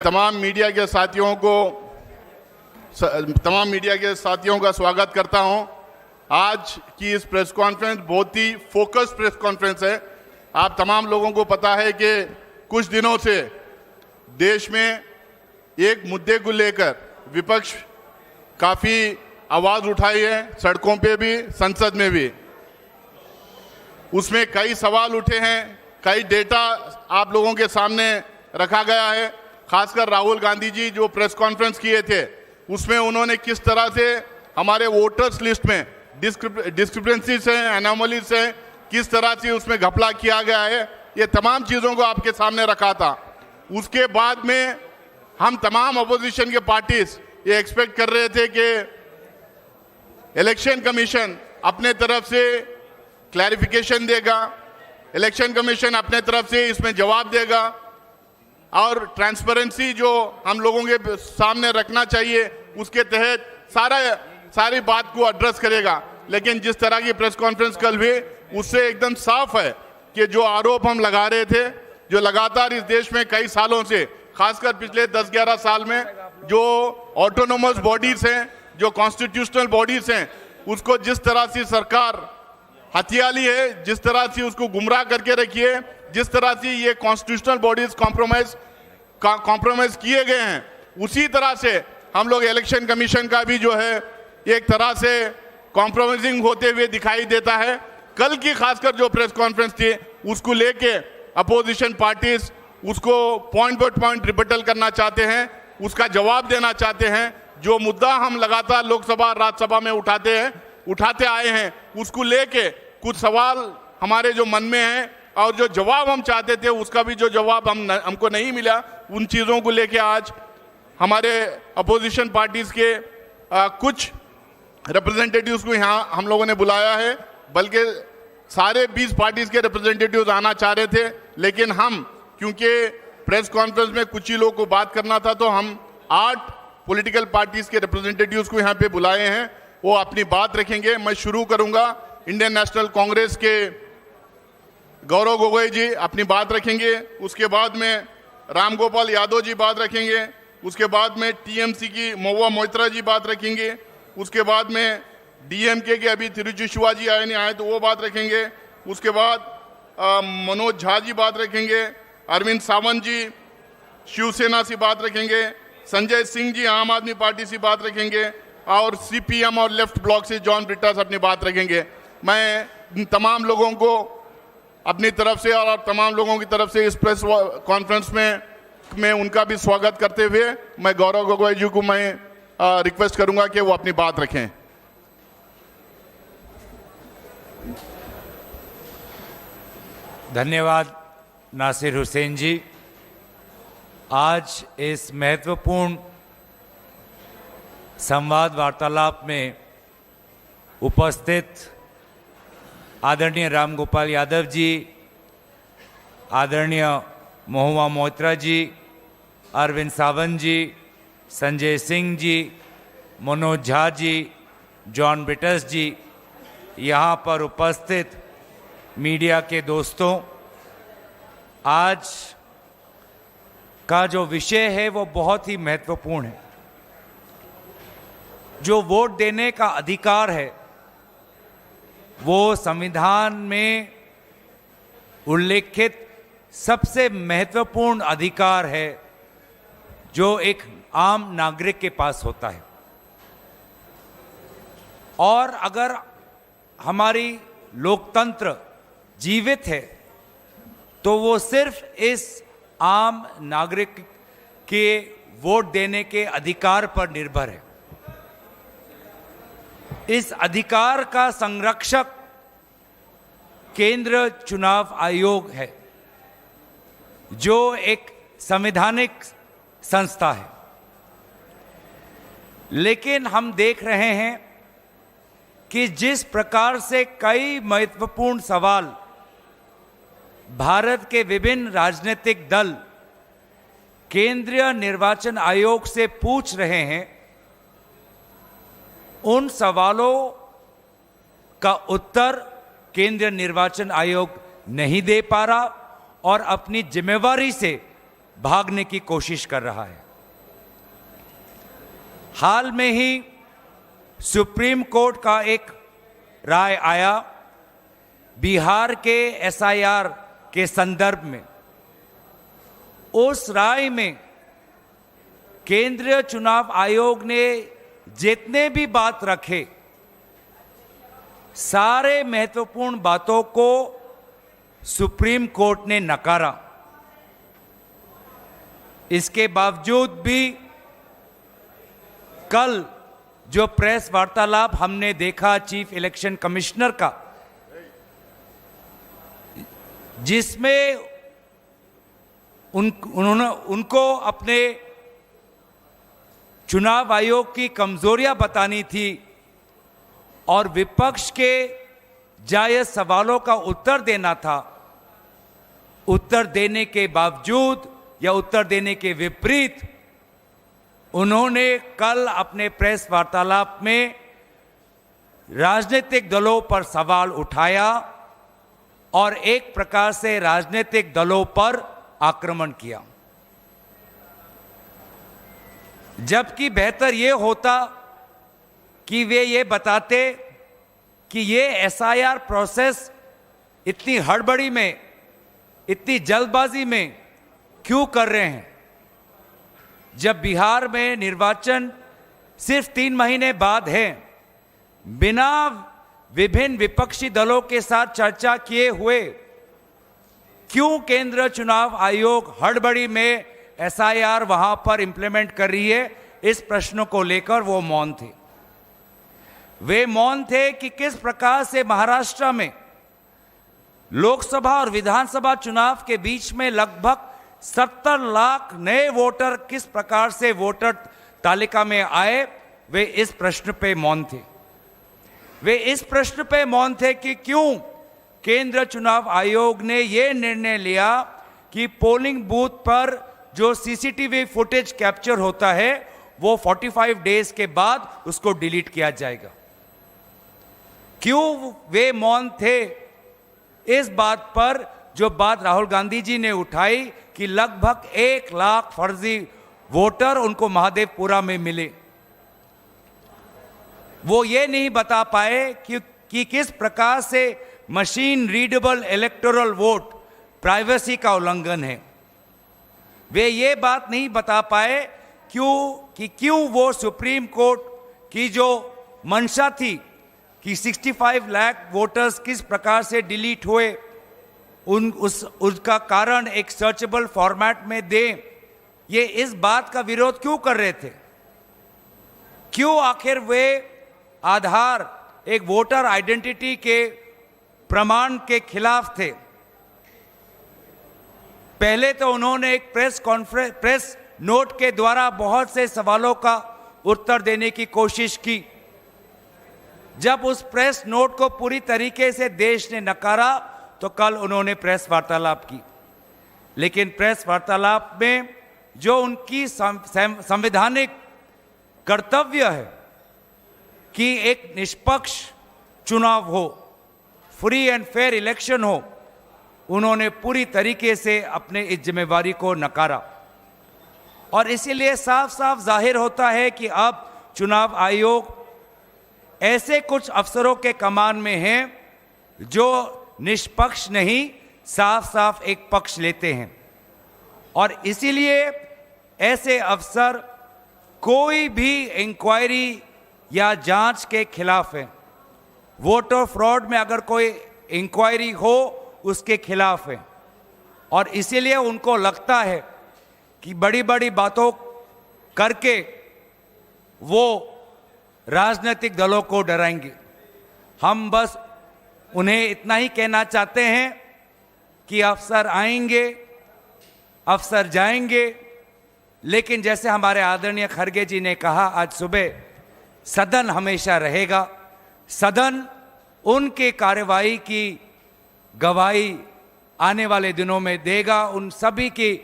तमाम मीडिया के साथियों का स्वागत करता हूं। आज की इस प्रेस कॉन्फ्रेंस बहुत ही फोकस प्रेस कॉन्फ्रेंस है। आप तमाम लोगों को पता है कि कुछ दिनों से देश में एक मुद्दे को लेकर विपक्ष काफ़ी आवाज़ उठाई है, सड़कों पे भी, संसद में भी। उसमें कई सवाल उठे हैं, कई डेटा आप लोगों के सामने रखा गया है। खासकर राहुल गांधी जी जो प्रेस कॉन्फ्रेंस किए थे उसमें उन्होंने किस तरह से हमारे वोटर्स लिस्ट में डिस्क्रिपेंसीज हैं, एनोमलीज हैं, किस तरह से उसमें घपला किया गया है, ये तमाम चीज़ों को आपके सामने रखा था। उसके बाद में हम तमाम अपोजिशन के पार्टीज ये एक्सपेक्ट कर रहे थे कि इलेक्शन कमीशन अपने तरफ से क्लैरिफिकेशन देगा, इलेक्शन कमीशन अपने तरफ से इसमें जवाब देगा और ट्रांसपेरेंसी जो हम लोगों के सामने रखना चाहिए उसके तहत सारी बात को एड्रेस करेगा। लेकिन जिस तरह की प्रेस कॉन्फ्रेंस कल हुई उससे एकदम साफ है कि जो आरोप हम लगा रहे थे, जो लगातार इस देश में कई सालों से, खासकर पिछले 10-11 साल में जो ऑटोनोमस बॉडीज हैं, जो कॉन्स्टिट्यूशनल बॉडीज हैं, उसको जिस तरह से सरकार हथियाली है, जिस तरह से उसको गुमराह करके रखी है, जिस तरह से ये कॉन्स्टिट्यूशनल बॉडीज कॉम्प्रोमाइज किए गए हैं, उसी तरह से हम लोग इलेक्शन कमीशन का भी जो है एक तरह से कॉम्प्रोमाइजिंग होते हुए दिखाई देता है। कल की खासकर जो प्रेस कॉन्फ्रेंस थी उसको लेके अपोजिशन पार्टीज उसको पॉइंट बाय पॉइंट रिबटल करना चाहते हैं, उसका जवाब देना चाहते हैं। जो मुद्दा हम लगातार लोकसभा राज्यसभा में उठाते आए हैं उसको लेके कुछ सवाल हमारे जो मन में हैं और जो जवाब हम चाहते थे उसका भी जो जवाब हमको नहीं मिला, उन चीज़ों को लेके आज हमारे अपोजिशन पार्टीज के कुछ रिप्रेजेंटेटिव्स को यहाँ हम लोगों ने बुलाया है। बल्कि सारे 20 पार्टीज के रिप्रेजेंटेटिव्स आना चाह रहे थे, लेकिन हम क्योंकि प्रेस कॉन्फ्रेंस में कुछ ही लोग को बात करना था तो हम 8 पॉलिटिकल पार्टीज के रिप्रेजेंटेटिव्स को यहाँ पे बुलाए हैं। वो अपनी बात रखेंगे। मैं शुरू करूंगा, इंडियन नेशनल कांग्रेस के गौरव गोगोई जी अपनी बात रखेंगे। उसके बाद में राम गोपाल यादव जी बात रखेंगे। उसके बाद में टीएमसी की महुआ मोइत्रा जी बात रखेंगे। उसके बाद में डीएमके के अभी तिरुचि शिवाजी आए नहीं आए तो वो बात रखेंगे। उसके बाद मनोज झा जी बात रखेंगे। अरविंद सावंत जी शिवसेना से बात रखेंगे। संजय सिंह जी आम आदमी पार्टी से बात रखेंगे और सीपीएम और लेफ्ट ब्लॉक से जॉन ब्रिटास अपनी बात रखेंगे। मैं तमाम लोगों को अपनी तरफ से और तमाम लोगों की तरफ से इस प्रेस कॉन्फ्रेंस में उनका भी स्वागत करते हुए मैं गौरव गोगोई जी को मैं रिक्वेस्ट करूंगा कि वो अपनी बात रखें। धन्यवाद नासिर हुसैन जी। आज इस महत्वपूर्ण संवाद वार्तालाप में उपस्थित आदरणीय राम गोपाल यादव जी, आदरणीय महुआ मोइत्रा जी, अरविंद सावंत जी, संजय सिंह जी, मनोज झा जी, जॉन ब्रिटास जी, यहाँ पर उपस्थित मीडिया के दोस्तों, आज का जो विषय है वो बहुत ही महत्वपूर्ण है। जो वोट देने का अधिकार है वो संविधान में उल्लेखित सबसे महत्वपूर्ण अधिकार है जो एक आम नागरिक के पास होता है। और अगर हमारी लोकतंत्र जीवित है तो वो सिर्फ इस आम नागरिक के वोट देने के अधिकार पर निर्भर है। इस अधिकार का संरक्षक केंद्र चुनाव आयोग है जो एक संवैधानिक संस्था है। लेकिन हम देख रहे हैं कि जिस प्रकार से कई महत्वपूर्ण सवाल भारत के विभिन्न राजनीतिक दल केंद्रीय निर्वाचन आयोग से पूछ रहे हैं, उन सवालों का उत्तर केंद्रीय निर्वाचन आयोग नहीं दे पा रहा और अपनी जिम्मेवारी से भागने की कोशिश कर रहा है। हाल में ही सुप्रीम कोर्ट का एक राय आया बिहार के एसआईआर के संदर्भ में। उस राय में केंद्रीय चुनाव आयोग ने जितने भी बात रखे, सारे महत्वपूर्ण बातों को सुप्रीम कोर्ट ने नकारा। इसके बावजूद भी कल जो प्रेस वार्तालाप हमने देखा चीफ इलेक्शन कमिश्नर का, जिसमें उनको अपने चुनाव आयोग की कमजोरियां बतानी थी और विपक्ष के जायज सवालों का उत्तर देना था, उत्तर देने के बावजूद या उत्तर देने के विपरीत उन्होंने कल अपने प्रेस वार्तालाप में राजनीतिक दलों पर सवाल उठाया और एक प्रकार से राजनीतिक दलों पर आक्रमण किया। जबकि बेहतर यह होता कि वे ये बताते कि ये एसआईआर प्रोसेस इतनी हड़बड़ी में, इतनी जल्दबाजी में क्यों कर रहे हैं, जब बिहार में निर्वाचन सिर्फ 3 महीने बाद है। बिना विभिन्न विपक्षी दलों के साथ चर्चा किए हुए क्यों केंद्र चुनाव आयोग हड़बड़ी में एसआईआर वहां पर इंप्लीमेंट कर रही है, इस प्रश्न को लेकर वो मौन थे। वे मौन थे कि किस प्रकार से महाराष्ट्र में लोकसभा और विधानसभा चुनाव के बीच में लगभग 70 लाख नए वोटर किस प्रकार से वोटर तालिका में आए, वे इस प्रश्न पे मौन थे। वे इस प्रश्न पे मौन थे कि क्यों केंद्र चुनाव आयोग ने यह निर्णय लिया कि पोलिंग बूथ पर जो सीसीटीवी फुटेज कैप्चर होता है वो 45 डेज के बाद उसको डिलीट किया जाएगा। क्यों वे मौन थे इस बात पर, जो बात राहुल गांधी जी ने उठाई कि लगभग 1 लाख फर्जी वोटर उनको महादेवपुरा में मिले। वो ये नहीं बता पाए कि किस प्रकार से machine readable electoral vote privacy का उल्लंघन है। वे ये बात नहीं बता पाए क्यों वो सुप्रीम कोर्ट की जो मंशा थी कि 65 लाख वोटर्स किस प्रकार से डिलीट हुए, उसका कारण एक सर्चेबल फॉर्मेट में दें, ये इस बात का विरोध क्यों कर रहे थे। क्यों आखिर वे आधार एक वोटर आइडेंटिटी के प्रमाण के खिलाफ थे। पहले तो उन्होंने एक प्रेस नोट के द्वारा बहुत से सवालों का उत्तर देने की कोशिश की। जब उस प्रेस नोट को पूरी तरीके से देश ने नकारा तो कल उन्होंने प्रेस वार्तालाप की। लेकिन प्रेस वार्तालाप में जो उनकी संवैधानिक कर्तव्य है कि एक निष्पक्ष चुनाव हो, फ्री एंड फेयर इलेक्शन हो, उन्होंने पूरी तरीके से अपने इस जिम्मेवारी को नकारा। और इसीलिए साफ साफ जाहिर होता है कि अब चुनाव आयोग ऐसे कुछ अफसरों के कमान में है जो निष्पक्ष नहीं, साफ साफ एक पक्ष लेते हैं। और इसीलिए ऐसे अफसर कोई भी इंक्वायरी या जांच के खिलाफ है। वोटर फ्रॉड में अगर कोई इंक्वायरी हो उसके खिलाफ है। और इसीलिए उनको लगता है कि बड़ी बड़ी बातों करके वो राजनीतिक दलों को डराएंगे। हम बस उन्हें इतना ही कहना चाहते हैं कि अफसर आएंगे, अफसर जाएंगे, लेकिन जैसे हमारे आदरणीय खड़गे जी ने कहा आज सुबह, सदन हमेशा रहेगा। सदन उनके कार्यवाही की गवाही आने वाले दिनों में देगा। उन सभी की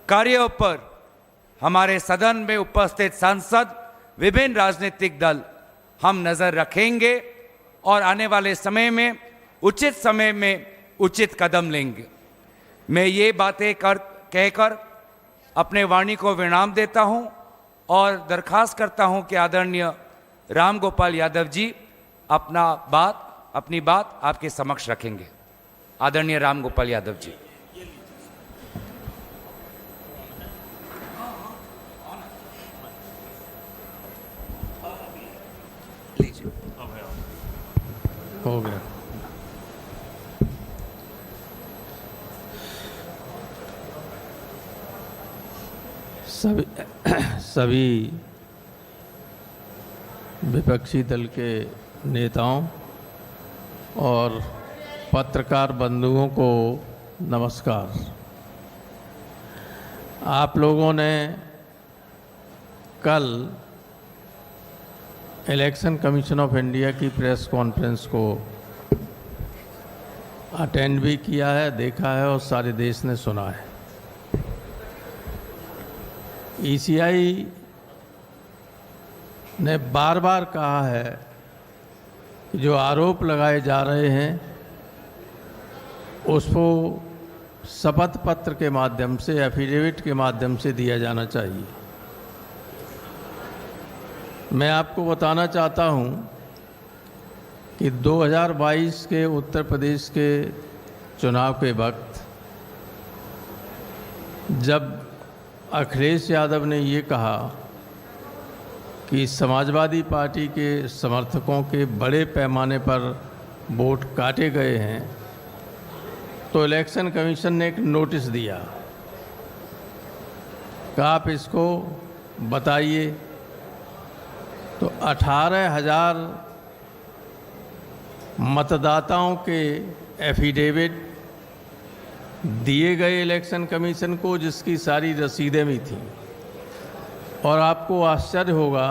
कार्यों पर हमारे सदन में उपस्थित सांसद, विभिन्न राजनीतिक दल हम नजर रखेंगे और आने वाले समय में उचित कदम लेंगे। मैं ये बातें कहकर अपने वाणी को विराम देता हूं और दरखास्त करता हूं कि आदरणीय राम गोपाल यादव जी अपनी बात आपके समक्ष रखेंगे। आदरणीय राम गोपाल यादव जी। लीजिए। हो गया। सभी विपक्षी दल के नेताओं और पत्रकार बंधुओं को नमस्कार। आप लोगों ने कल इलेक्शन कमीशन ऑफ इंडिया की प्रेस कॉन्फ्रेंस को अटेंड भी किया है, देखा है और सारे देश ने सुना है। ईसीआई ने बार बार कहा है कि जो आरोप लगाए जा रहे हैं उसको शपथ पत्र के माध्यम से, एफिडेविट के माध्यम से दिया जाना चाहिए। मैं आपको बताना चाहता हूं कि 2022 के उत्तर प्रदेश के चुनाव के वक्त जब अखिलेश यादव ने ये कहा कि समाजवादी पार्टी के समर्थकों के बड़े पैमाने पर वोट काटे गए हैं, तो इलेक्शन कमीशन ने एक नोटिस दिया कि आप इसको बताइए। तो 18,000 मतदाताओं के एफिडेविट दिए गए इलेक्शन कमीशन को, जिसकी सारी रसीदें भी थीं। और आपको आश्चर्य होगा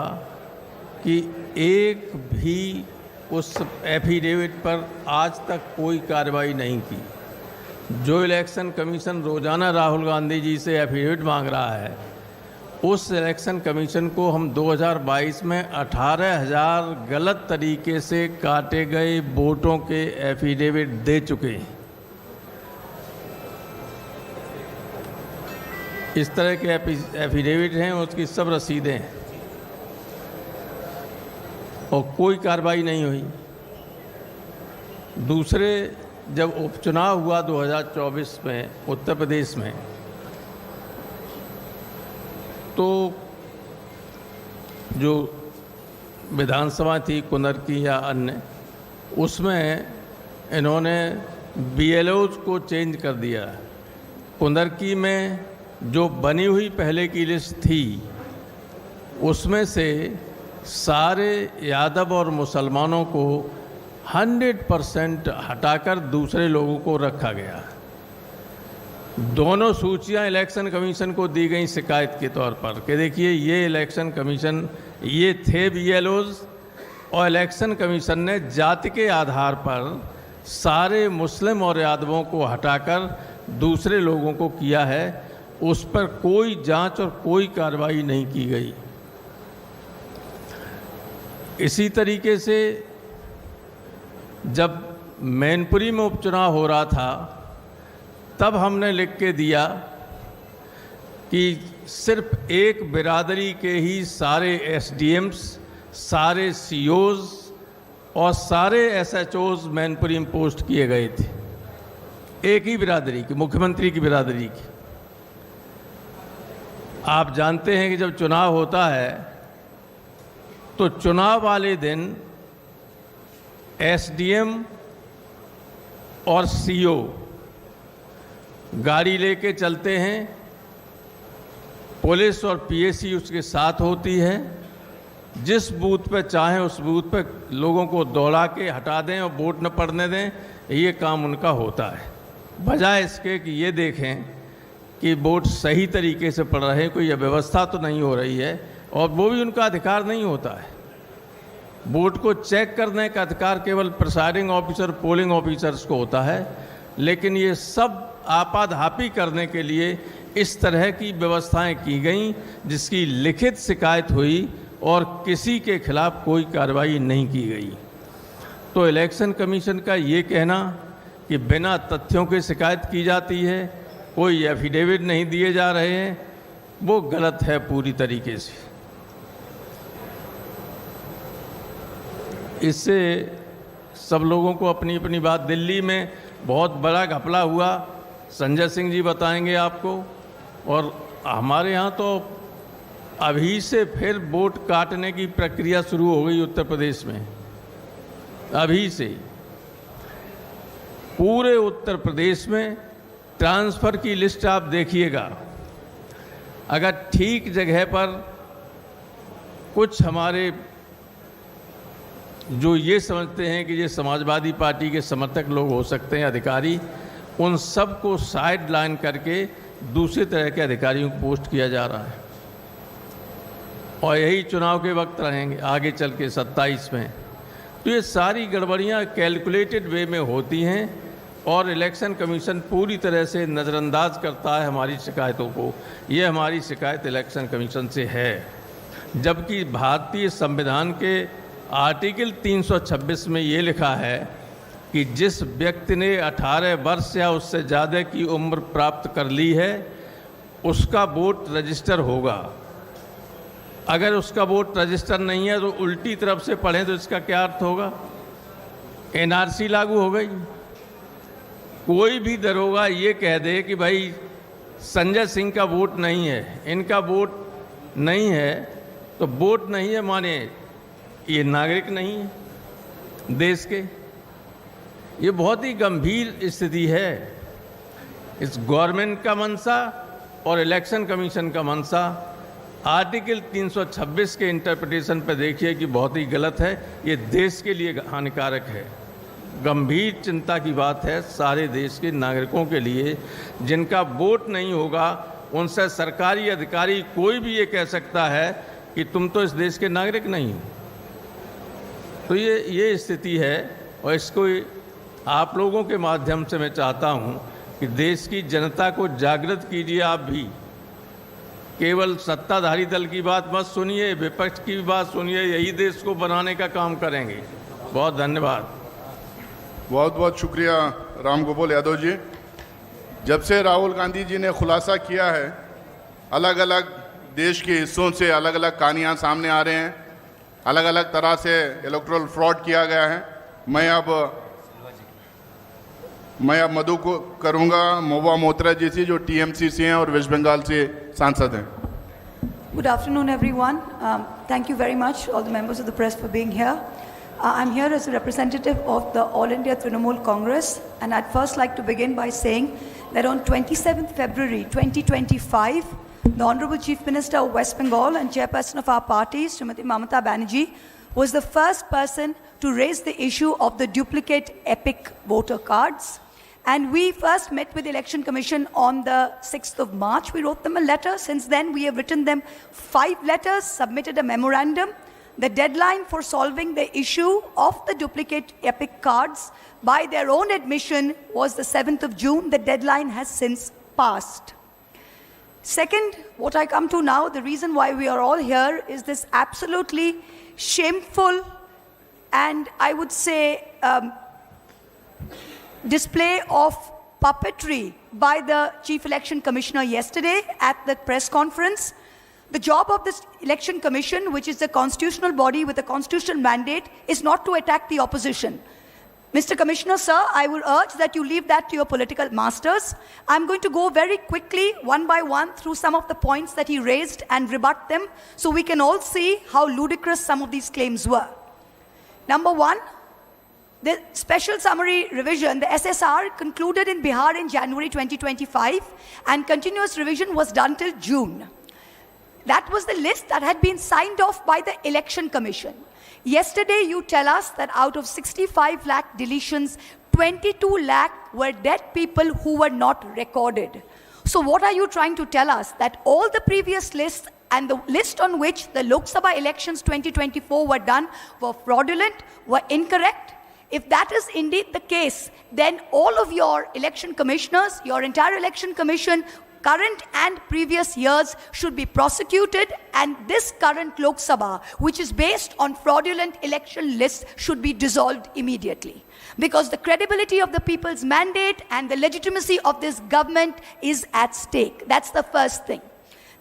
कि एक भी उस एफिडेविट पर आज तक कोई कार्रवाई नहीं की। जो इलेक्शन कमीशन रोज़ाना राहुल गांधी जी से एफिडेविट मांग रहा है, उस इलेक्शन कमीशन को हम 2022 में 18,000 गलत तरीके से काटे गए वोटों के एफिडेविट दे चुके हैं। इस तरह के एफिडेविट हैं, उसकी सब रसीदें हैं और कोई कार्रवाई नहीं हुई। दूसरे, जब उपचुनाव हुआ 2024 में उत्तर प्रदेश में, तो जो विधानसभा थी कुंदर की या अन्य, उसमें इन्होंने बीएलओज को चेंज कर दिया। कुंदर की में जो बनी हुई पहले की लिस्ट थी, उसमें से सारे यादव और मुसलमानों को 100% हटाकर दूसरे लोगों को रखा गया। दोनों सूचियां इलेक्शन कमीशन को दी गई शिकायत के तौर पर कि देखिए ये इलेक्शन कमीशन, ये थे बीएलओज, और इलेक्शन कमीशन ने जाति के आधार पर सारे मुस्लिम और यादवों को हटाकर दूसरे लोगों को किया है। उस पर कोई जांच और कोई कार्रवाई नहीं की गई। इसी तरीके से जब मैनपुरी में उपचुनाव हो रहा था, तब हमने लिख के दिया कि सिर्फ एक बिरादरी के ही सारे एसडीएम्स, सारे सीओज और सारे एसएचओज मैनपुरी में पोस्ट किए गए थे। एक ही बिरादरी की, मुख्यमंत्री की बिरादरी की। आप जानते हैं कि जब चुनाव होता है तो चुनाव वाले दिन एसडीएम और सीओ गाड़ी लेके चलते हैं, पुलिस और पीएसी उसके साथ होती है। जिस बूथ पे चाहें उस बूथ पे लोगों को दौड़ा के हटा दें और वोट न पड़ने दें, ये काम उनका होता है। बजाय इसके कि ये देखें कि वोट सही तरीके से पड़ रहे हैं, कोई अव्यवस्था तो नहीं हो रही है, और वो भी उनका अधिकार नहीं होता है। वोट को चेक करने का अधिकार केवल प्रिसाइडिंग ऑफिसर, पोलिंग ऑफिसर्स को होता है। लेकिन ये सब आपाधापी करने के लिए इस तरह की व्यवस्थाएं की गई, जिसकी लिखित शिकायत हुई और किसी के खिलाफ कोई कार्रवाई नहीं की गई। तो इलेक्शन कमीशन का ये कहना कि बिना तथ्यों के शिकायत की जाती है, कोई एफिडेविट नहीं दिए जा रहे हैं, वो गलत है पूरी तरीके से। इससे सब लोगों को अपनी अपनी बात, दिल्ली में बहुत बड़ा घपला हुआ, संजय सिंह जी बताएंगे आपको। और हमारे यहाँ तो अभी से फिर वोट काटने की प्रक्रिया शुरू हो गई उत्तर प्रदेश में। अभी से पूरे उत्तर प्रदेश में ट्रांसफ़र की लिस्ट आप देखिएगा। अगर ठीक जगह पर कुछ हमारे जो ये समझते हैं कि ये समाजवादी पार्टी के समर्थक लोग हो सकते हैं अधिकारी, उन सब को साइड लाइन करके दूसरे तरह के अधिकारियों को पोस्ट किया जा रहा है। और यही चुनाव के वक्त रहेंगे आगे चल के 27 में। तो ये सारी गड़बड़ियाँ कैलकुलेटेड वे में होती हैं और इलेक्शन कमीशन पूरी तरह से नज़रअंदाज करता है हमारी शिकायतों को। ये हमारी शिकायत इलेक्शन कमीशन से है, जबकि भारतीय संविधान के आर्टिकल 326 में ये लिखा है कि जिस व्यक्ति ने 18 वर्ष या उससे ज़्यादा की उम्र प्राप्त कर ली है उसका वोट रजिस्टर होगा। अगर उसका वोट रजिस्टर नहीं है तो उल्टी तरफ से पढ़ें तो इसका क्या अर्थ होगा? एनआरसी लागू हो गई। कोई भी दरोगा ये कह दे कि भाई संजय सिंह का वोट नहीं है, इनका वोट नहीं है, तो वोट नहीं है माने ये नागरिक नहीं है देश के। ये बहुत ही गंभीर स्थिति है। इस गवर्नमेंट का मंशा और इलेक्शन कमीशन का मंशा आर्टिकल 326 के इंटरप्रिटेशन पर देखिए कि बहुत ही गलत है। ये देश के लिए हानिकारक है। गंभीर चिंता की बात है सारे देश के नागरिकों के लिए। जिनका वोट नहीं होगा उनसे सरकारी अधिकारी कोई भी ये कह सकता है कि तुम तो इस देश के नागरिक नहीं हो। तो ये स्थिति है और इसको आप लोगों के माध्यम से मैं चाहता हूँ कि देश की जनता को जागृत कीजिए। आप भी केवल सत्ताधारी दल की बात मत सुनिए, विपक्ष की भी बात सुनिए। यही देश को बनाने का काम करेंगे। बहुत धन्यवाद। बहुत बहुत शुक्रिया राम गोपाल यादव जी। जब से राहुल गांधी जी ने खुलासा किया है, अलग अलग देश के हिस्सों से अलग अलग कहानियाँ सामने आ रहे हैं, अलग अलग तरह से इलेक्टोरल फ्रॉड किया गया है। मैं अब मधु को करूँगा, महुआ मोइत्रा जी से, जो टीएमसी से हैं और वेस्ट बंगाल से सांसद हैं। Good afternoon, everyone. Thank you very much, all the members of the press, for being here. I'm here as a representative of the All India Trinamool Congress, and I'd first like to begin by saying that on 27th February 2025, the Honorable Chief Minister of West Bengal and Chairperson of our party, Srimati Mamata Banerjee, was the first person to raise the issue of the duplicate EPIC voter cards. And we first met with the Election Commission on the 6th of March. We wrote them a letter. Since then, we have written them 5 letters, submitted a memorandum. The deadline for solving the issue of the duplicate EPIC cards, by their own admission, was the 7th of June. The deadline has since passed. Second, what I come to now, the reason why we are all here is this absolutely shameful and I would say display of puppetry by the Chief Election Commissioner yesterday at the press conference. The job of this Election Commission, which is the constitutional body with a constitutional mandate, is not to attack the opposition. Mr. Commissioner, sir, I would urge that you leave that to your political masters. I'm going to go very quickly, one by one, through some of the points that he raised and rebut them so we can all see how ludicrous some of these claims were. Number one, the special summary revision, the SSR, concluded in Bihar in January 2025 and continuous revision was done till June. That was the list that had been signed off by the Election Commission. Yesterday, you tell us that out of 65 lakh deletions, 22 lakh were dead people who were not recorded. So what are you trying to tell us? That all the previous lists and the list on which the Lok Sabha elections 2024 were done were fraudulent, were incorrect? If that is indeed the case, then all of your election commissioners, your entire election commission, current and previous years should be prosecuted, and this current Lok Sabha, which is based on fraudulent election lists, should be dissolved immediately. Because the credibility of the people's mandate and the legitimacy of this government is at stake. That's the first thing.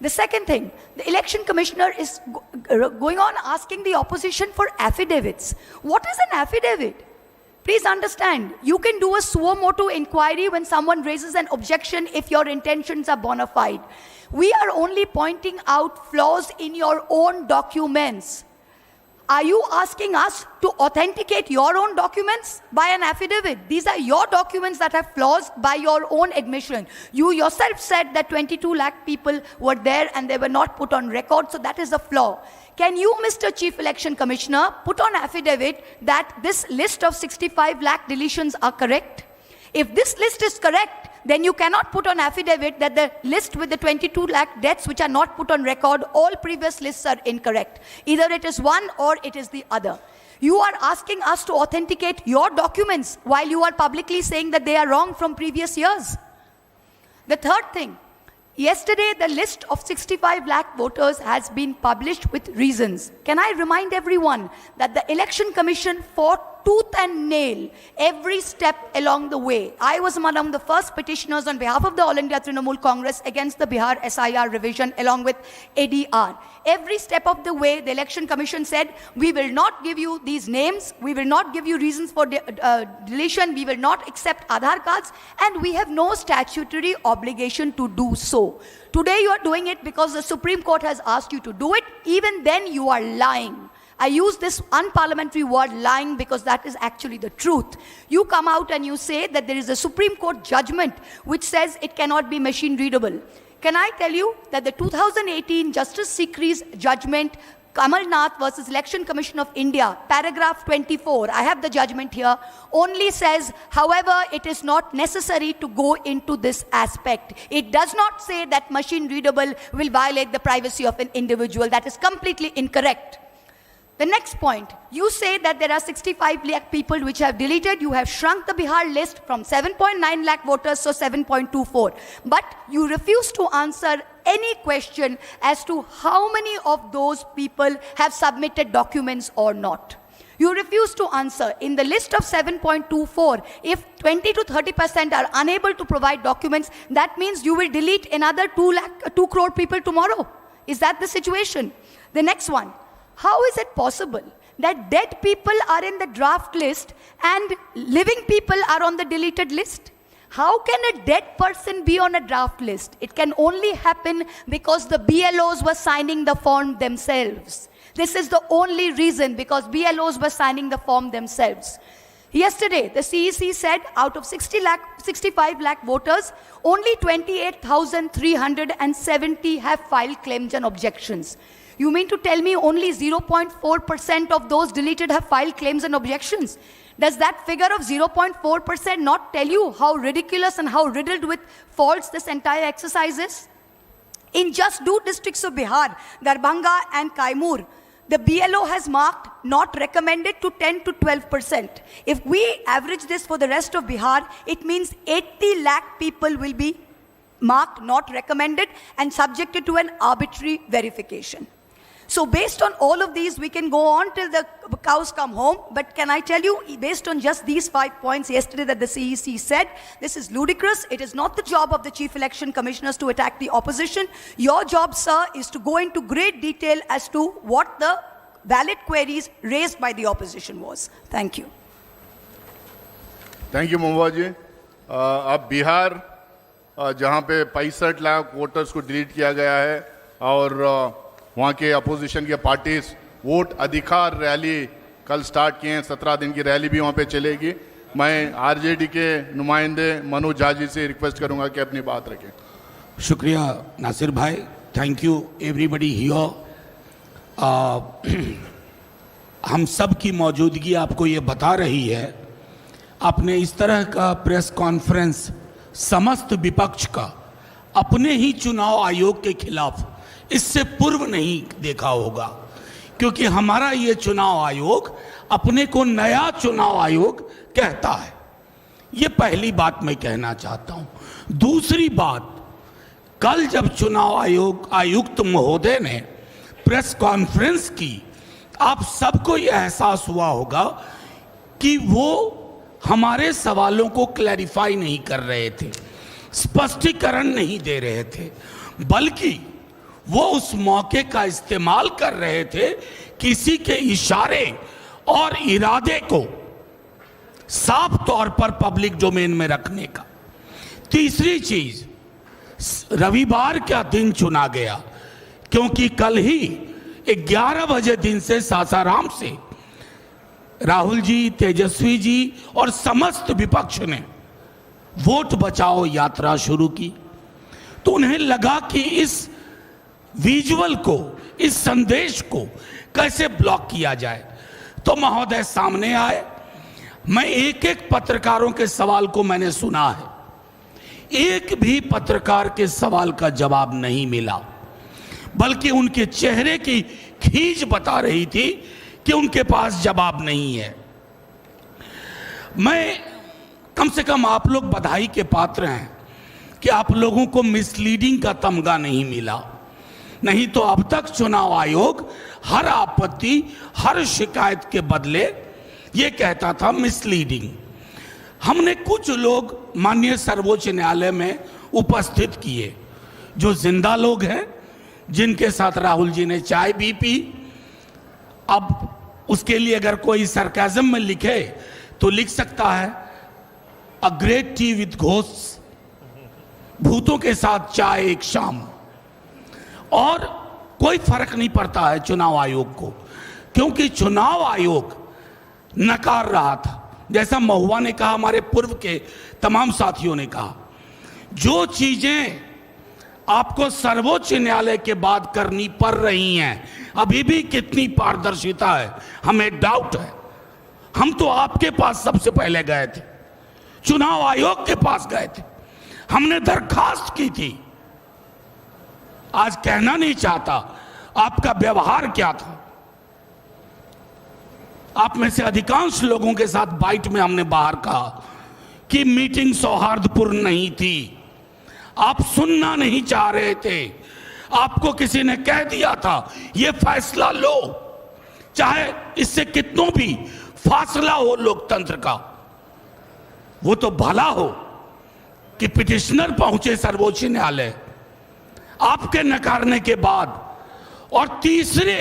The second thing, the election commissioner is going on asking the opposition for affidavits. What is an affidavit? Please understand, you can do a suo motu inquiry when someone raises an objection if your intentions are bona fide. We are only pointing out flaws in your own documents. Are you asking us to authenticate your own documents by an affidavit? These are your documents that have flaws by your own admission. You yourself said that 22 lakh people were there and they were not put on record, so that is a flaw. Can you, Mr. Chief Election Commissioner, put on affidavit that this list of 65 lakh deletions are correct? If this list is correct, then you cannot put on affidavit that the list with the 22 lakh deaths which are not put on record, all previous lists are incorrect. Either it is one or it is the other. You are asking us to authenticate your documents while you are publicly saying that they are wrong from previous years. The third thing, yesterday the list of 65 lakh voters has been published with reasons. Can I remind everyone that the Election Commission fought tooth and nail every step along the way. I was among the first petitioners on behalf of the All India Trinamool Congress against the Bihar SIR revision along with ADR. Every step of the way, the Election Commission said, we will not give you these names, we will not give you reasons for deletion, we will not accept Aadhaar cards, and we have no statutory obligation to do so. Today you are doing it because the Supreme Court has asked you to do it. Even then you are lying. I use this unparliamentary word lying because that is actually the truth. You come out and you say that there is a Supreme Court judgment which says it cannot be machine readable. Can I tell you that the 2018 Justice Sikri's judgment, Kamal Nath versus Election Commission of India, paragraph 24, I have the judgment here, only says, however, it is not necessary to go into this aspect. It does not say that machine readable will violate the privacy of an individual. That is completely incorrect. The next point, you say that there are 65 lakh people which have deleted. You have shrunk the Bihar list from 7.9 lakh voters to 7.24. But you refuse to answer any question as to how many of those people have submitted documents or not. You refuse to answer. In the list of 7.24, if 20 to 30% are unable to provide documents, that means you will delete another 2 crore people tomorrow. Is that the situation? The next one. How is it possible that dead people are in the draft list and living people are on the deleted list? How can a dead person be on a draft list? It can only happen because the BLOs were signing the form themselves. This is the only reason, because BLOs were signing the form themselves. Yesterday, the CEC said out of 65 lakh voters, only 28,370 have filed claims and objections. You mean to tell me only 0.4% of those deleted have filed claims and objections? Does that figure of 0.4% not tell you how ridiculous and how riddled with faults this entire exercise is? In just 2 districts of Bihar, Darbhanga and Kaimur, the BLO has marked not recommended to 10 to 12%. If we average this for the rest of Bihar, it means 80 lakh people will be marked not recommended and subjected to an arbitrary verification. So based on all of these, we can go on till the cows come home. But can I tell you, based on just these 5 points yesterday that the CEC said, this is ludicrous. It is not the job of the Chief Election Commissioners to attack the opposition. Your job, sir, is to go into great detail as to what the valid queries raised by the opposition was. Thank you. Thank you Mahua ji. अब बिहार जहां पे 65 lakh voters को delete किया गया है और वहाँ के अपोजिशन के पार्टीज वोट अधिकार रैली कल स्टार्ट किए हैं. 17 दिन की रैली भी वहाँ पे चलेगी. मैं आरजेडी के नुमाइंदे मनोज झा जी से रिक्वेस्ट करूँगा कि अपनी बात रखें. शुक्रिया नासिर भाई. Thank you everybody here. हम सब की मौजूदगी आपको ये बता रही है. आपने इस तरह का प्रेस कॉन्फ्रेंस समस्त विपक्ष का अपने ही चुनाव आयोग के खिलाफ इससे पूर्व नहीं देखा होगा, क्योंकि हमारा ये चुनाव आयोग अपने को नया चुनाव आयोग कहता है. ये पहली बात मैं कहना चाहता हूं. दूसरी बात, कल जब चुनाव आयुक्त महोदय ने प्रेस कॉन्फ्रेंस की, आप सबको यह एहसास हुआ होगा कि वो हमारे सवालों को क्लैरिफाई नहीं कर रहे थे, स्पष्टीकरण नहीं दे रहे थे, बल्कि वो उस मौके का इस्तेमाल कर रहे थे किसी के इशारे और इरादे को साफ तौर पर पब्लिक डोमेन में रखने का। तीसरी चीज, रविवार का दिन चुना गया क्योंकि कल ही 11 बजे दिन से सासाराम से राहुल जी, तेजस्वी जी और समस्त विपक्ष ने वोट बचाओ यात्रा शुरू की। तो उन्हें लगा कि इस विजुअल को, इस संदेश को कैसे ब्लॉक किया जाए। तो महोदय सामने आए। मैं एक एक पत्रकारों के सवाल को मैंने सुना है, एक भी पत्रकार के सवाल का जवाब नहीं मिला, बल्कि उनके चेहरे की खींच बता रही थी कि उनके पास जवाब नहीं है। मैं कम से कम आप लोग बधाई के पात्र हैं कि आप लोगों को मिसलीडिंग का तमगा नहीं मिला। नहीं तो अब तक चुनाव आयोग हर आपत्ति, हर शिकायत के बदले ये कहता था मिसलीडिंग। हमने कुछ लोग माननीय सर्वोच्च न्यायालय में उपस्थित किए जो जिंदा लोग हैं, जिनके साथ राहुल जी ने चाय भी पी। अब उसके लिए अगर कोई सरकाज़म में लिखे तो लिख सकता है a great T with ghost, भूतों के साथ चाय एक शाम। और कोई फर्क नहीं पड़ता है चुनाव आयोग को, क्योंकि चुनाव आयोग नकार रहा था। जैसा महुआ ने कहा, हमारे पूर्व के तमाम साथियों ने कहा, जो चीजें आपको सर्वोच्च न्यायालय के बाद करनी पड़ रही हैं, अभी भी कितनी पारदर्शिता है हमें डाउट है। हम तो आपके पास सबसे पहले गए थे, चुनाव आयोग के पास गए थे, हमने दरखास्त की थी। आज कहना नहीं चाहता आपका व्यवहार क्या था। आप में से अधिकांश लोगों के साथ बाइट में हमने बाहर कहा कि मीटिंग सौहार्दपूर्ण नहीं थी, आप सुनना नहीं चाह रहे थे। आपको किसी ने कह दिया था ये फैसला लो, चाहे इससे कितनों भी फासला हो लोकतंत्र का। वो तो भला हो कि पिटिशनर पहुंचे सर्वोच्च न्यायालय आपके नकारने के बाद, और तीसरे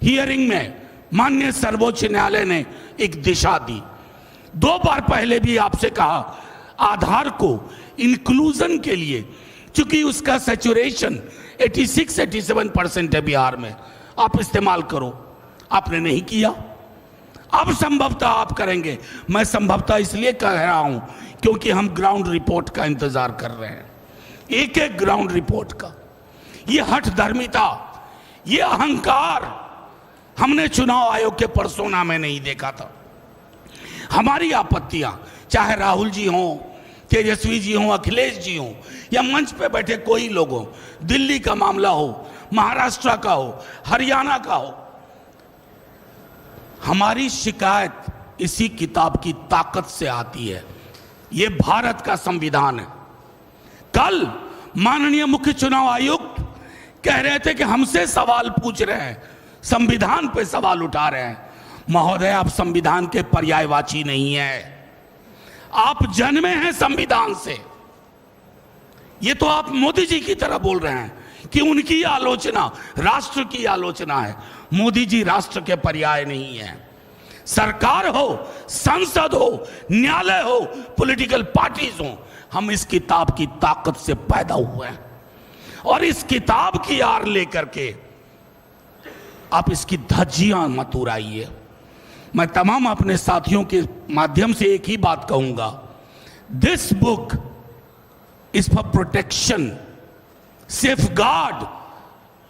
हियरिंग में माननीय सर्वोच्च न्यायालय ने एक दिशा दी। 2 बार पहले भी आपसे कहा आधार को इंक्लूजन के लिए, चूंकि उसका सैचुरेशन 86-87% है बिहार में, आप इस्तेमाल करो। आपने नहीं किया। अब संभवतः आप करेंगे। मैं संभवतः इसलिए कह रहा हूं क्योंकि हम ग्राउंड रिपोर्ट का इंतजार कर रहे हैं, एक एक ग्राउंड रिपोर्ट का। ये हठधर्मिता, ये अहंकार हमने चुनाव आयोग के पर्सोना में नहीं देखा था। हमारी आपत्तियां, चाहे राहुल जी हों, तेजस्वी जी हों, अखिलेश जी हों, या मंच पे बैठे कोई लोग हों, दिल्ली का मामला हो, महाराष्ट्र का हो, हरियाणा का हो, हमारी शिकायत इसी किताब की ताकत से आती है। ये भारत का संविधान है। कल माननीय मुख्य चुनाव आयुक्त कह रहे थे कि हमसे सवाल पूछ रहे हैं, संविधान पे सवाल उठा रहे हैं। महोदय, आप संविधान के पर्यायवाची नहीं है, आप जन्मे हैं संविधान से। ये तो आप मोदी जी की तरह बोल रहे हैं कि उनकी आलोचना राष्ट्र की आलोचना है। मोदी जी राष्ट्र के पर्याय नहीं है। सरकार हो, संसद हो, न्यायालय हो, पॉलिटिकल पार्टीज हो, हम इस किताब की ताकत से पैदा हुए हैं। और इस किताब की आड़ लेकर के आप इसकी धज्जियां मत उड़ाइए। मैं तमाम अपने साथियों के माध्यम से एक ही बात कहूंगा, this book is for protection, safeguard,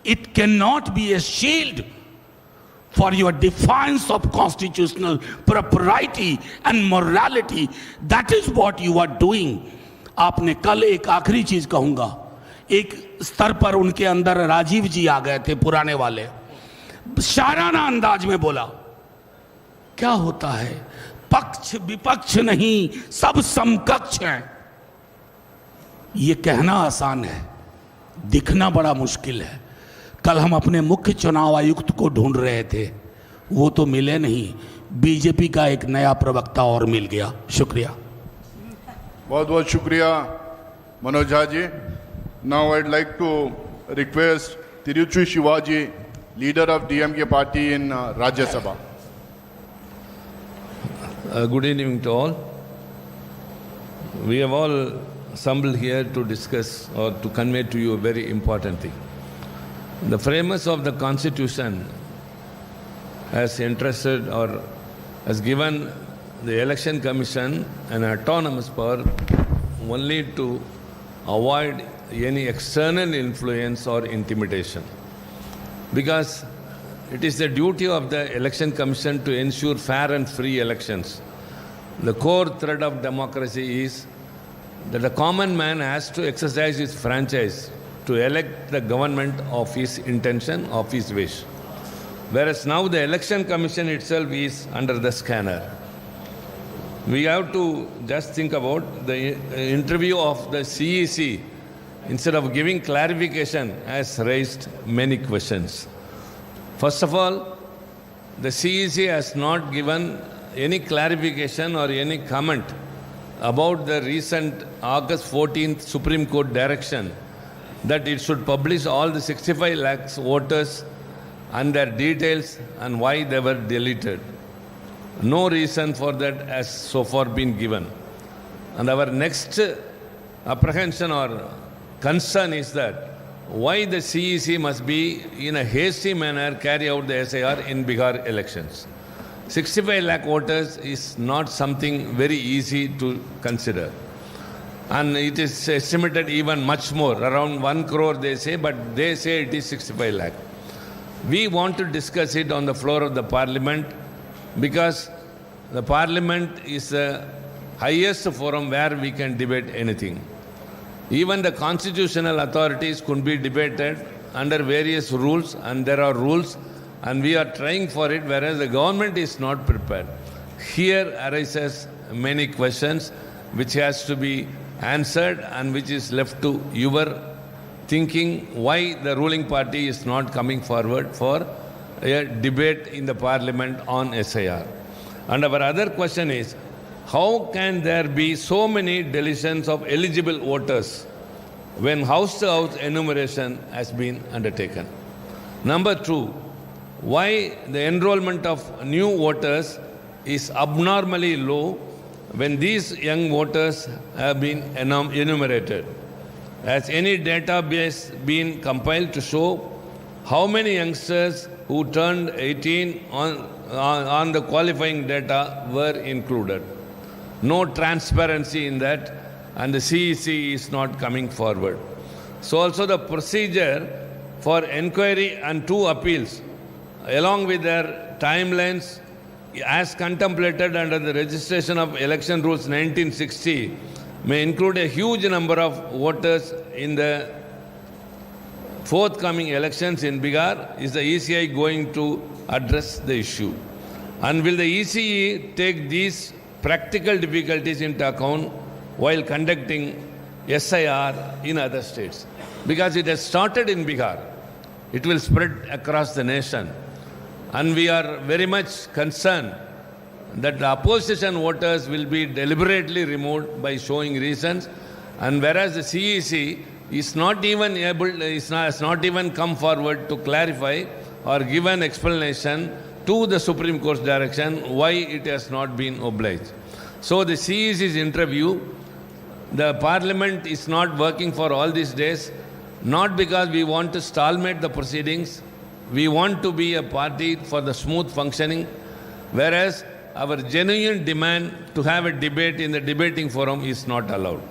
it can not be A shield for your defiance of constitutional propriety and morality. That is what you are doing. आपने कल, एक आखिरी चीज कहूंगा, एक स्तर पर उनके अंदर राजीव जी आ गए थे, पुराने वाले, शाराना अंदाज में बोला क्या होता है, पक्ष विपक्ष नहीं, सब समकक्ष हैं। ये कहना आसान है, दिखना बड़ा मुश्किल है। कल हम अपने मुख्य चुनाव आयुक्त को ढूंढ रहे थे, वो तो मिले नहीं, बीजेपी का एक नया प्रवक्ता और मिल गया। शुक्रिया। बहुत बहुत शुक्रिया Manoj Jha ji. Now I'd like to request Tiruchi Shivaji, leader of DMK party in Rajya Sabha. Good evening to all. We have all assembled here to discuss or to convey to you a very important thing. The framers of the Constitution has entrusted or has given the Election Commission an autonomous power only to avoid any external influence or intimidation. Because it is the duty of the Election Commission to ensure fair and free elections. The core thread of democracy is that the common man has to exercise his franchise to elect the government of his intention, of his wish. Whereas now the Election Commission itself is under the scanner. We have to just think about the interview of the CEC, instead of giving clarification, has raised many questions. First of all, the CEC has not given any clarification or any comment about the recent August 14th Supreme Court direction that it should publish all the 65 lakhs voters and their details and why they were deleted. No reason for that has so far been given. And our next apprehension or concern is that why the CEC must be in a hasty manner carry out the SIR in Bihar elections. 65 lakh voters is not something very easy to consider. And it is estimated even much more, around 1 crore they say, but they say it is 65 lakh. We want to discuss it on the floor of the parliament because the parliament is the highest forum where we can debate anything. Even the constitutional authorities could be debated under various rules, and there are rules, and we are trying for it, whereas the government is not prepared. Here arises many questions which has to be answered and which is left to your thinking why the ruling party is not coming forward for a debate in the parliament on SIR. And our other question is, how can there be so many deletions of eligible voters when house-to-house enumeration has been undertaken? Number two, why the enrollment of new voters is abnormally low when these young voters have been enumerated? Has any database been compiled to show how many youngsters who turned 18 on the qualifying data were included? No transparency in that, and the CEC is not coming forward. So also the procedure for inquiry and 2 appeals, along with their timelines, as contemplated under the registration of election rules 1960, may include a huge number of voters in the forthcoming elections in Bihar. Is the ECI going to address the issue? And will the ECE take these practical difficulties into account while conducting SIR in other states? Because it has started in Bihar, it will spread across the nation. And we are very much concerned that the opposition voters will be deliberately removed by showing reasons, and whereas the CEC is not even has not even come forward to clarify or give an explanation to the Supreme Court's direction why it has not been obliged. So the CEC's interview, the Parliament is not working for all these days, not because we want to stalemate the proceedings. We want to be a party for the smooth functioning, whereas our genuine demand to have a debate in the debating forum is not allowed.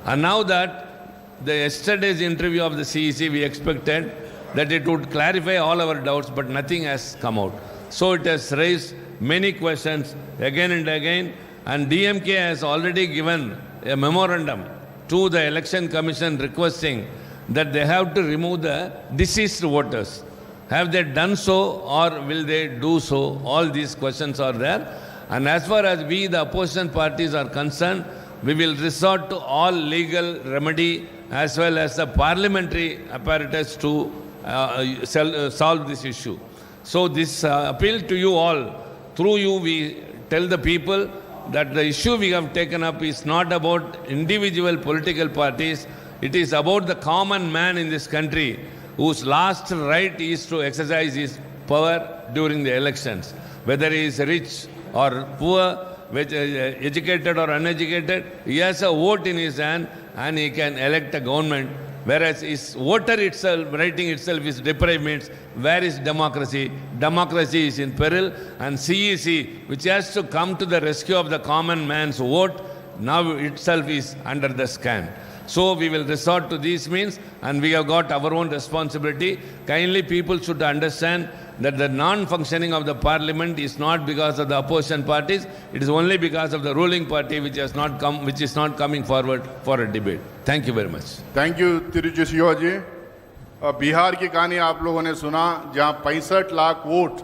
And now that the yesterday's interview of the CEC, we expected that it would clarify all our doubts, but nothing has come out. So it has raised many questions again and again, and DMK has already given a memorandum to the Election Commission requesting that they have to remove the deceased voters. Have they done so, or will they do so? All these questions are there. And as far as we, the opposition parties, are concerned, we will resort to all legal remedy as well as the parliamentary apparatus to solve this issue. So this appeal to you all, through you we tell the people that the issue we have taken up is not about individual political parties, it is about the common man in this country whose last right is to exercise his power during the elections. Whether he is rich or poor, educated or uneducated, he has a vote in his hand and he can elect a government. Whereas his voter itself, writing itself is deprived, means where is democracy? Democracy is in peril, and CEC, which has to come to the rescue of the common man's vote, now itself is under the scan. So we will resort to these means, and we have got our own responsibility. Kindly people should understand that the non-functioning of the parliament is not because of the opposition parties, it is only because of the ruling party which is not coming forward for a debate. Thank you very much. Thank you Tiruchi Singh ji. Bihar की कहानी आप लोगों ने सुना, जहां 65 lakh vote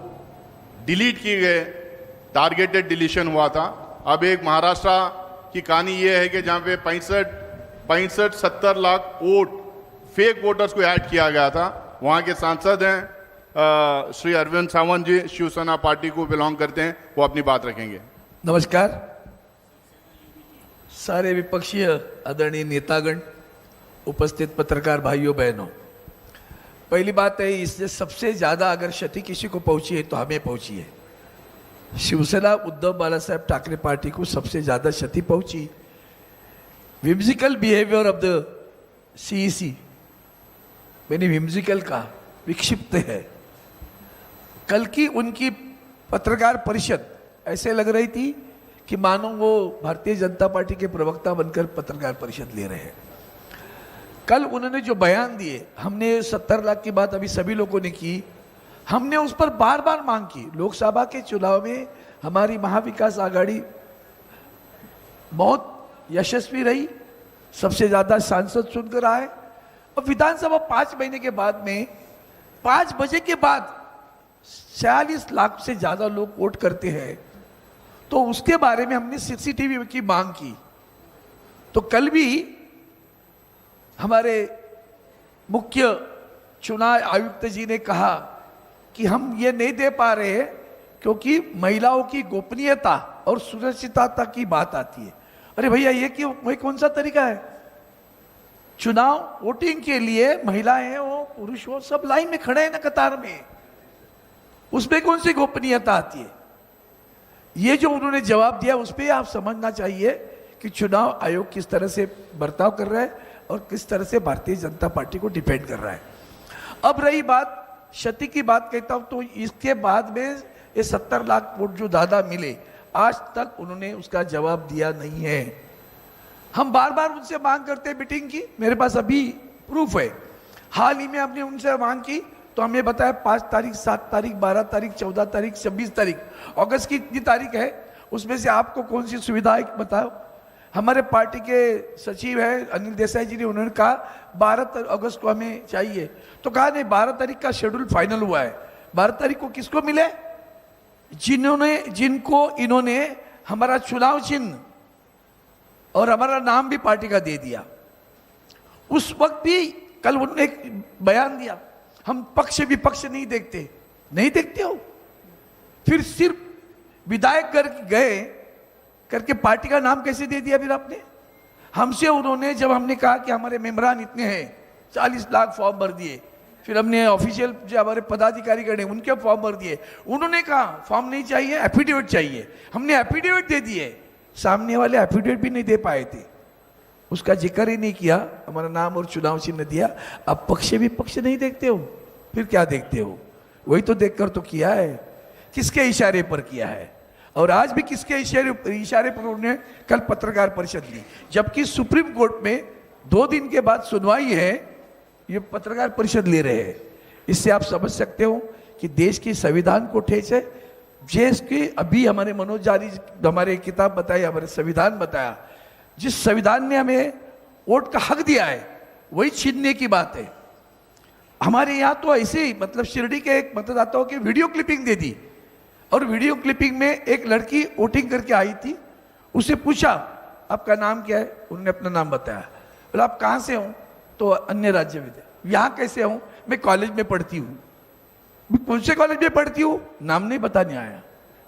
delete किए गए, targeted deletion हुआ था। अब एक महाराष्ट्र की कहानी ये है कि जहां पे 65-70 लाख वोट फेक वोटर्स को ऐड किया गया था। वहां के सांसद हैं श्री अरविंद सावंत जी, शिवसेना पार्टी को बिलोंग करते हैं, वो अपनी बात रखेंगे। नमस्कार। सारे विपक्षीय आदरणीय नेतागण, उपस्थित पत्रकार भाइयों बहनों, पहली बात है, इससे सबसे ज़्यादा अगर क्षति किसी को पहुंची है तो हमें पहुंची है। शिवसेना उद्धव बालासाहेब ठाकरे पार्टी को सबसे ज़्यादा क्षति पहुंची। Whimsical behaviour of the CEC, मैंने विम्सिकल कहा, विक्षिप्त है। कल की उनकी पत्रकार परिषद ऐसे लग रही थी कि मानो वो भारतीय जनता पार्टी के प्रवक्ता बनकर पत्रकार परिषद ले रहे हैं। कल उन्होंने जो बयान दिए, हमने 70 लाख की बात अभी सभी लोगों ने की, हमने उस पर बार बार मांग की। लोकसभा के चुनाव में हमारी महाविकास आघाड़ी बहुत यशस्वी रही, सबसे ज्यादा सांसद चुनकर आए, और विधानसभा 5 महीने के बाद में 5 बजे के बाद 46 लाख से ज्यादा लोग वोट करते हैं, तो उसके बारे में हमने सीसीटीवी की मांग की। तो कल भी हमारे मुख्य चुनाव आयुक्त जी ने कहा कि हम ये नहीं दे पा रहे हैं क्योंकि महिलाओं की गोपनीयता और सुरक्षितता की बात आती है। अरे भैया, ये क्यों, वही कौन सा तरीका है? चुनाव वोटिंग के लिए महिलाएं हो, पुरुष हो, सब लाइन में खड़े हैं ना, कतार में, उसमें कौन सी गोपनीयता आती है? ये जो उन्होंने जवाब दिया, उस पर आप समझना चाहिए कि चुनाव आयोग किस तरह से बर्ताव कर रहा है और किस तरह से भारतीय जनता पार्टी को डिपेंड कर रहा है। अब रही बात क्षति की बात कहता हूं, तो इसके बाद में ये 70 लाख वोट जो दादा मिले, आज तक उन्होंने उसका जवाब दिया नहीं है। हम बार बार उनसे मांग करते हैं मीटिंग की, मेरे पास अभी प्रूफ है। हाल ही में हमने उनसे मांग की तो हमें बताया 5 तारीख, 7 तारीख, 12 तारीख, 14 तारीख, 26 तारीख, अगस्त की इतनी तारीख है, उसमें से आपको कौन सी सुविधा है बताओ। हमारे पार्टी के सचिव है अनिल देसाई जी ने, उन्होंने कहा 12 अगस्त को हमें चाहिए, तो कहा नहीं, 12 तारीख का शेड्यूल फाइनल हुआ है। 12 तारीख को किसको मिले? जिनको इन्होंने हमारा चुनाव चिन्ह और हमारा नाम भी पार्टी का दे दिया। उस वक्त भी कल उन्होंने एक बयान दिया, हम पक्ष विपक्ष नहीं देखते। नहीं देखते हो, फिर सिर्फ विधायक गए करके पार्टी का नाम कैसे दे दिया? फिर आपने हमसे, उन्होंने जब हमने कहा कि हमारे मेंबरान इतने हैं, 40 लाख फॉर्म भर दिए, फिर हमने ऑफिशियल जो हमारे पदाधिकारी गए उनके फॉर्म भर दिए, उन्होंने कहा फॉर्म नहीं चाहिए, एफिडेविट चाहिए। हमने एफिडेविट दे दिए, सामने वाले एफिडेविट भी नहीं दे पाए थे, उसका जिक्र ही नहीं किया, हमारा नाम और चुनाव चिन्ह दिया। अब पक्ष विपक्ष नहीं देखते हो, फिर क्या देखते हो? वही तो देखकर तो किया है, किसके इशारे पर किया है, और आज भी किसके इशारे पर उन्होंने कल पत्रकार परिषद ली, जबकि सुप्रीम कोर्ट में 2 दिन के बाद सुनवाई है, ये पत्रकार परिषद ले रहे हैं। इससे आप समझ सकते हो कि देश के संविधान को ठेस है। देश के अभी हमारे मनोज जारी हमारे किताब बताई, हमारे संविधान बताया, जिस संविधान ने हमें वोट का हक दिया है वही छीनने की बात है। हमारे यहाँ तो ऐसे ही, मतलब शिरडी के एक मतदाताओं की वीडियो क्लिपिंग दे दी, और वीडियो क्लिपिंग में एक लड़की वोटिंग करके आई थी, उससे पूछा आपका नाम क्या है, उन्होंने अपना नाम बताया, बोला आप कहाँ से हो, तो अन्य राज्य में थे। यहाँ कैसे हूँ, मैं कॉलेज में पढ़ती हूँ, कौन से कॉलेज में पढ़ती हूँ नाम नहीं बताने आया,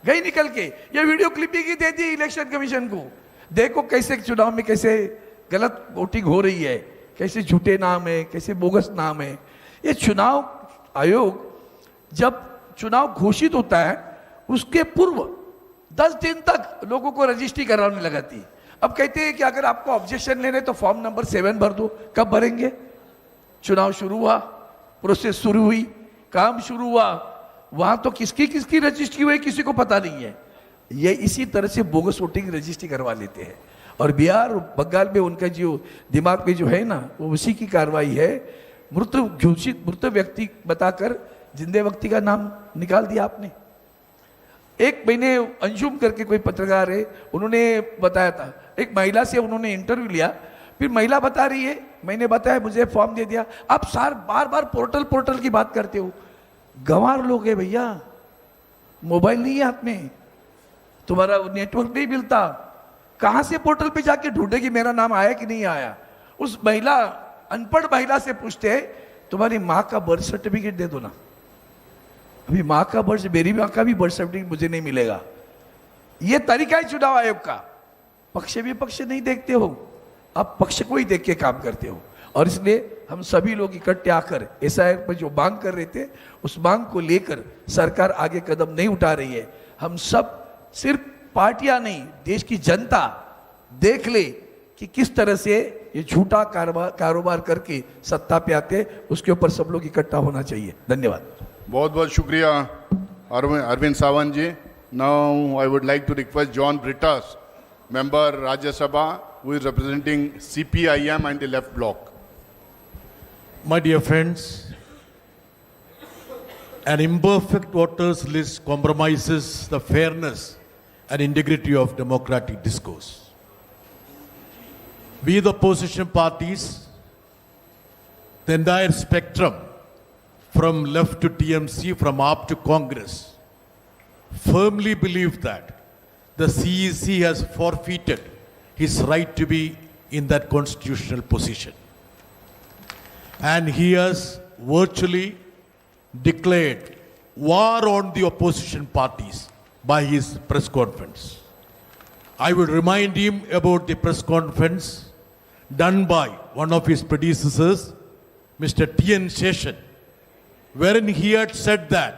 गई निकल के ये वीडियो क्लिपिंग ही दे दी इलेक्शन कमीशन को। देखो कैसे चुनाव में कैसे गलत वोटिंग हो रही है, कैसे झूठे नाम है, कैसे बोगस नाम है। ये चुनाव आयोग जब चुनाव घोषित होता है उसके पूर्व 10 दिन तक लोगों को रजिस्ट्री कराने लगाती है। अब कहते हैं कि अगर आपको ऑब्जेक्शन लेने तो फॉर्म नंबर 7 भर दो। कब भरेंगे? चुनाव शुरू हुआ, प्रोसेस शुरू हुई, काम शुरू हुआ, वहां तो किसकी किसकी रजिस्ट्री हुई किसी को पता नहीं है। ये इसी तरह से बोगस वोटिंग रजिस्ट्री करवा लेते हैं। और बिहार और बंगाल में उनका जो दिमाग में जो है ना, वो उसी की कार्रवाई है। मृत घोषित मृत व्यक्ति बताकर जिंदे व्यक्ति का नाम निकाल दिया आपने। एक महीने अंजुम करके कोई पत्रकार है, उन्होंने बताया था, एक महिला से उन्होंने इंटरव्यू लिया, फिर महिला बता रही है मैंने बताया मुझे फॉर्म दे दिया। आप बार बार पोर्टल की बात करते हो। गंवार लोग है भैया, मोबाइल नहीं है हाथ में, तुम्हारा नेटवर्क नहीं मिलता, कहां से पोर्टल पे जाके ढूंढे कि मेरा नाम आया कि नहीं आया। उस महिला अनपढ़ महिला से पूछते हैं तुम्हारी माँ का बर्थ सर्टिफिकेट दे दो ना। अभी माँ का बर्थ, मेरी माँ का भी बर्थ सर्टिफिकेट मुझे नहीं मिलेगा। यह तरीका है चुनाव आयोग का। पक्ष विपक्ष नहीं देखते हो, आप पक्ष को ही देख के काम करते हो। और इसलिए हम सभी लोग इकट्ठे आकर एसआईआर पर जो मांग कर रहे थे उस मांग को लेकर सरकार आगे कदम नहीं उठा रही है। हम सब, सिर्फ पार्टियां नहीं, देश की जनता देख ले कि किस तरह से ये झूठा कारोबार करके सत्ता पे आते, उसके ऊपर सब लोग इकट्ठा होना चाहिए। धन्यवाद। बहुत बहुत शुक्रिया Arvind Sawant ji. Now I would like to request John Brittas, member Rajya Sabha, who is representing CPIM and the left bloc. My dear friends, an imperfect voters list compromises the fairness and integrity of democratic discourse. We, the opposition parties, the entire spectrum from left to TMC, from AAP to Congress, firmly believe that the CEC has forfeited his right to be in that constitutional position. And he has virtually declared war on the opposition parties by his press conference. I will remind him about the press conference done by one of his predecessors, Mr. T.N. Seshan, wherein he had said that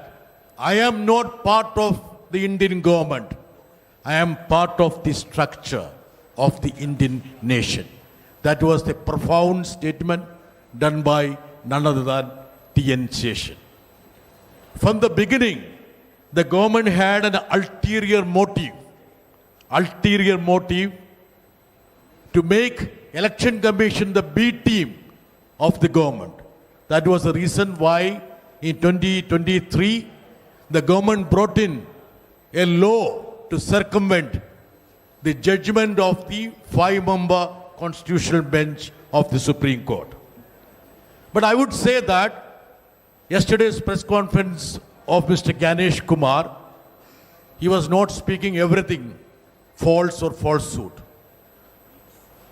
I am not part of the Indian government, I am part of the structure of the Indian nation. That was the profound statement done by none other than T.N. Seshan. From the beginning, the government had an ulterior motive to make election commission the B team of the government. That was the reason why in 2023, the government brought in a law to circumvent the judgment of the 5-member constitutional bench of the Supreme Court. But I would say that yesterday's press conference of Mr. Ganesh Kumar, he was not speaking everything false or falsehood.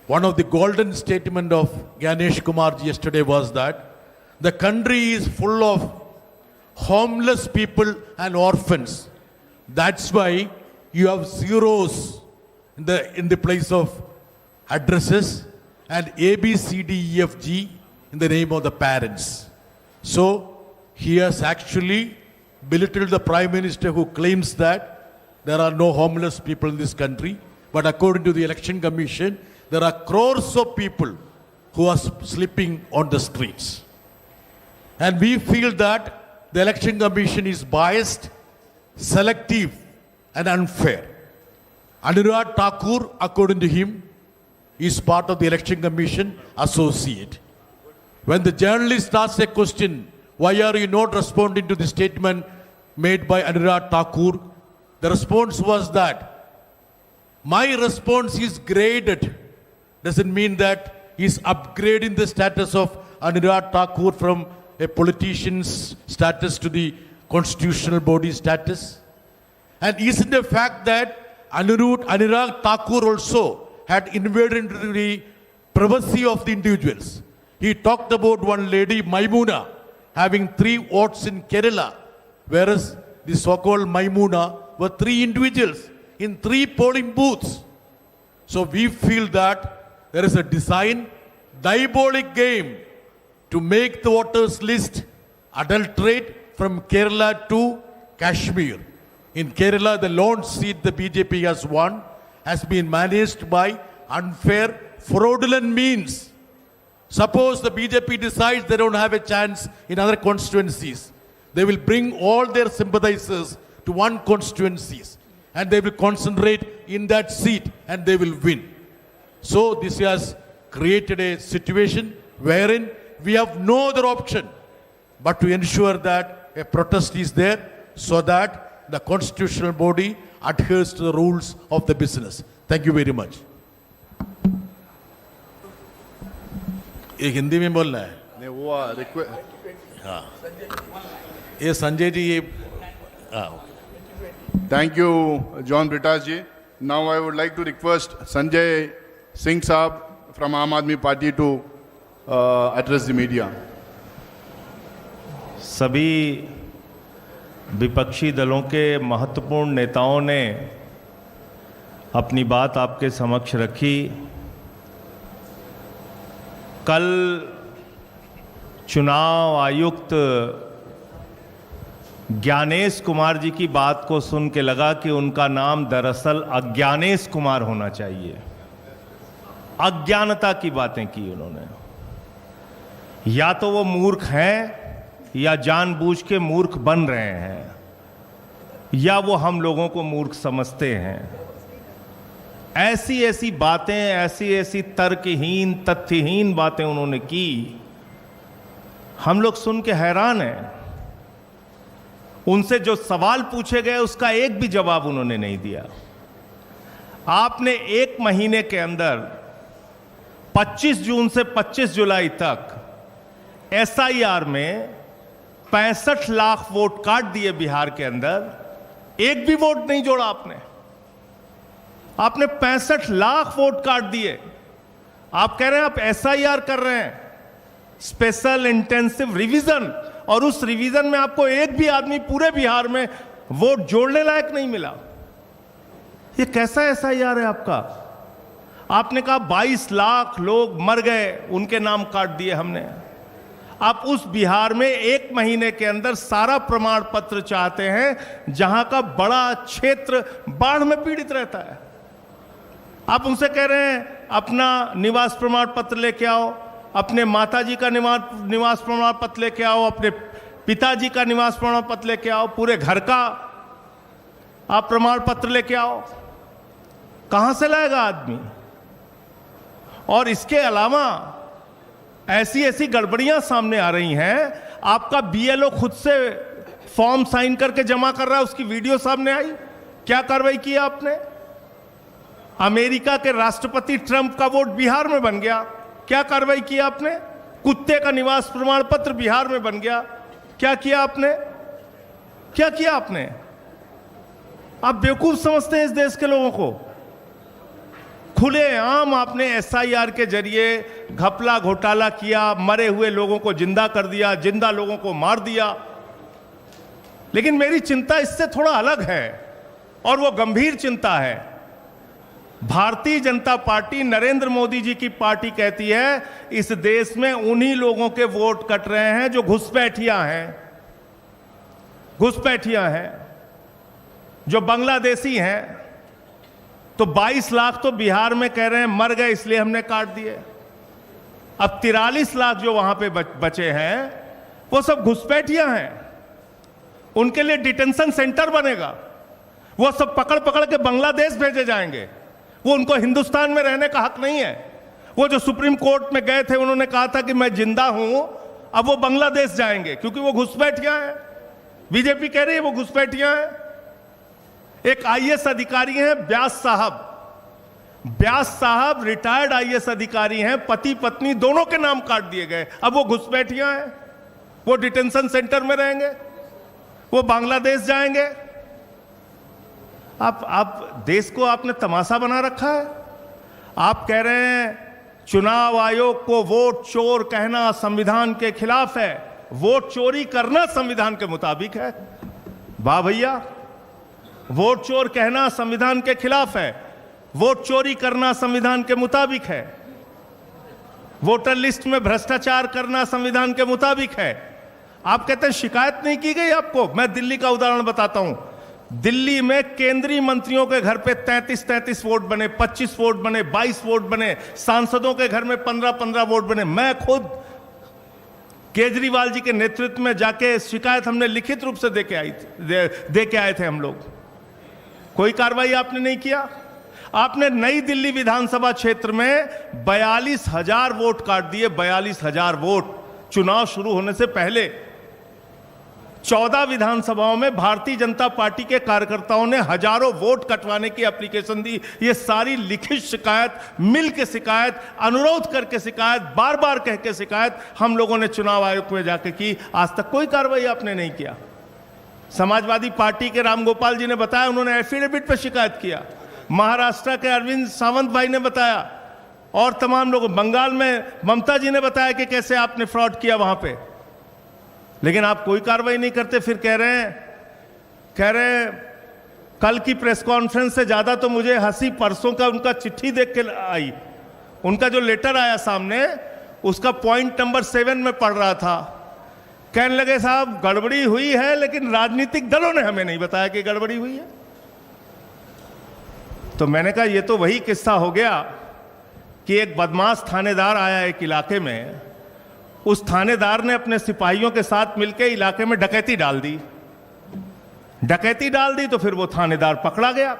One of the golden statement of Ganesh Kumar yesterday was that the country is full of homeless people and orphans. That's why you have zeros in the place of addresses and A, B, C, D, E, F, G in the name of the parents. So he has actually belittled the Prime Minister who claims that there are no homeless people in this country. But according to the Election Commission, there are crores of people who are sleeping on the streets. And we feel that the Election Commission is biased, selective, and unfair. Anurag Thakur, according to him, is part of the Election Commission associate. When the journalist asks a question, why are you not responding to the statement made by Anurag Thakur? The response was that my response is graded. Doesn't mean that he's upgrading the status of Anurag Thakur from a politician's status to the constitutional body status. And isn't the fact that Anurag Thakur also had invaded into the privacy of the individuals. He talked about one lady, Maimuna, having 3 votes in Kerala, whereas the so-called Maimuna were 3 individuals in 3 polling booths. So we feel that there is a design, diabolic game to make the voters list adulterate from Kerala to Kashmir. In Kerala, the lone seat the BJP has won has been managed by unfair, fraudulent means. Suppose the BJP decides they don't have a chance in other constituencies. They will bring all their sympathizers to one constituencies and they will concentrate in that seat and they will win. So this has created a situation wherein we have no other option but to ensure that a protest is there so that the constitutional body adheres to the rules of the business. Thank you very much. ये हिंदी में बोलना है नहीं वो request ये संजय जी ये Thank you, John Britas ji. Now I would like to request Sanjay Singh Saab from Aam Aadmi Party to address the media. सभी विपक्षी दलों के महत्वपूर्ण नेताओं ने अपनी बात आपके समक्ष रखी। कल चुनाव आयुक्त ज्ञानेश कुमार जी की बात को सुन के लगा कि उनका नाम दरअसल अज्ञानेश कुमार होना चाहिए। अज्ञानता की बातें की उन्होंने। या तो वो मूर्ख हैं या जानबूझ के मूर्ख बन रहे हैं या वो हम लोगों को मूर्ख समझते हैं। ऐसी ऐसी बातें, ऐसी ऐसी तर्कहीन, तथ्यहीन बातें उन्होंने की, हम लोग सुन के हैरान हैं। उनसे जो सवाल पूछे गए उसका एक भी जवाब उन्होंने नहीं दिया। आपने 1 महीने के अंदर 25 जून से 25 जुलाई तक SIR में 65 लाख वोट काट दिए बिहार के अंदर, एक भी वोट नहीं जोड़ा आपने। आपने 65 लाख वोट काट दिए। आप कह रहे हैं आप SIR कर रहे हैं, स्पेशल इंटेंसिव रिवीजन, और उस रिवीजन में आपको एक भी आदमी पूरे बिहार में वोट जोड़ने लायक नहीं मिला। ये कैसा SIR है आपका? आपने कहा 22 लाख लोग मर गए, उनके नाम काट दिए हमने। आप उस बिहार में 1 महीने के अंदर सारा प्रमाण पत्र चाहते हैं जहां का बड़ा क्षेत्र बाढ़ में पीड़ित रहता है। आप उनसे कह रहे हैं अपना निवास प्रमाण पत्र लेके आओ, अपने माताजी का निवास प्रमाण पत्र लेके आओ, अपने पिताजी का निवास प्रमाण पत्र लेके आओ, पूरे घर का आप प्रमाण पत्र लेके आओ। कहां से लाएगा आदमी? और इसके अलावा ऐसी ऐसी गड़बड़ियां सामने आ रही हैं। आपका BLO खुद से फॉर्म साइन करके जमा कर रहा है, उसकी वीडियो सामने आई। क्या कार्रवाई की आपने? अमेरिका के राष्ट्रपति ट्रंप का वोट बिहार में बन गया, क्या कार्रवाई की आपने? कुत्ते का निवास प्रमाण पत्र बिहार में बन गया, क्या किया आपने? क्या किया आपने? आप बेवकूफ समझते हैं इस देश के लोगों को। खुलेआम आपने SIR के जरिए घपला घोटाला किया, मरे हुए लोगों को जिंदा कर दिया, जिंदा लोगों को मार दिया। लेकिन मेरी चिंता इससे थोड़ा अलग है और वो गंभीर चिंता है। भारतीय जनता पार्टी, नरेंद्र मोदी जी की पार्टी कहती है इस देश में उन्हीं लोगों के वोट कट रहे हैं जो घुसपैठियां हैं, घुसपैठियां हैं, जो बांग्लादेशी हैं। तो 22 लाख तो बिहार में कह रहे हैं मर गए इसलिए हमने काट दिए। अब 43 लाख जो वहां पे बचे हैं वो सब घुसपैठियां हैं। उनके लिए डिटेंशन सेंटर बनेगा, वो सब पकड़ पकड़ के बांग्लादेश भेजे जाएंगे। वो उनको हिंदुस्तान में रहने का हक नहीं है। वो जो सुप्रीम कोर्ट में गए थे, उन्होंने कहा था कि मैं जिंदा हूं, अब वो बांग्लादेश जाएंगे क्योंकि वो घुसपैठियां हैं। बीजेपी कह रही है वो घुसपैठियां हैं। एक IAS अधिकारी हैं व्यास साहब, व्यास साहब रिटायर्ड IAS अधिकारी हैं, पति पत्नी दोनों के नाम काट दिए गए। अब वो घुसपैठियां हैं, वो डिटेंशन सेंटर में रहेंगे, वो बांग्लादेश जाएंगे। आप देश को आपने तमाशा बना रखा है। आप कह रहे हैं चुनाव आयोग को वोट चोर कहना संविधान के खिलाफ है। वोट चोरी करना संविधान के मुताबिक है। वाह भैया, वोट चोर कहना संविधान के खिलाफ है, वोट चोरी करना संविधान के मुताबिक है, वोटर लिस्ट में भ्रष्टाचार करना संविधान के मुताबिक है। आप कहते हैं शिकायत नहीं की गई आपको। मैं दिल्ली का उदाहरण बताता हूं। दिल्ली में केंद्रीय मंत्रियों के घर पे 33 वोट बने, 25 वोट बने, 22 वोट बने, सांसदों के घर में 15 वोट बने। मैं खुद केजरीवाल जी के नेतृत्व में जाके शिकायत हमने लिखित रूप से दे के आए थे हम लोग। कोई कार्रवाई आपने नहीं किया। आपने नई दिल्ली विधानसभा क्षेत्र में 42,000 वोट काट दिए। 42,000 वोट चुनाव शुरू होने से पहले। 14 विधानसभाओं में भारतीय जनता पार्टी के कार्यकर्ताओं ने हजारों वोट कटवाने की एप्लीकेशन दी। ये सारी लिखित शिकायत, मिल के शिकायत, अनुरोध करके शिकायत, बार बार कह के शिकायत हम लोगों ने चुनाव आयोग में जाके की। आज तक कोई कार्रवाई आपने नहीं किया। समाजवादी पार्टी के रामगोपाल जी ने बताया, उन्होंने एफिडेविट पर शिकायत किया। महाराष्ट्र के अरविंद सावंत भाई ने बताया और तमाम लोग, बंगाल में ममता जी ने बताया कि कैसे आपने फ्रॉड किया वहां पे। लेकिन आप कोई कार्रवाई नहीं करते। फिर कह रहे हैं कल की प्रेस कॉन्फ्रेंस से ज्यादा तो मुझे हंसी परसों का उनका चिट्ठी देख के आई। उनका जो लेटर आया सामने, उसका पॉइंट नंबर 7 में पढ़ रहा था। कहने लगे साहब गड़बड़ी हुई है, लेकिन राजनीतिक दलों ने हमें नहीं बताया कि गड़बड़ी हुई है। तो मैंने कहा ये तो वही किस्सा हो गया कि एक बदमाश थानेदार आया एक इलाके में। उस थानेदार ने अपने सिपाहियों के साथ मिलकर इलाके में डकैती डाल दी। डकैती डाल दी तो फिर वो थानेदार पकड़ा गया।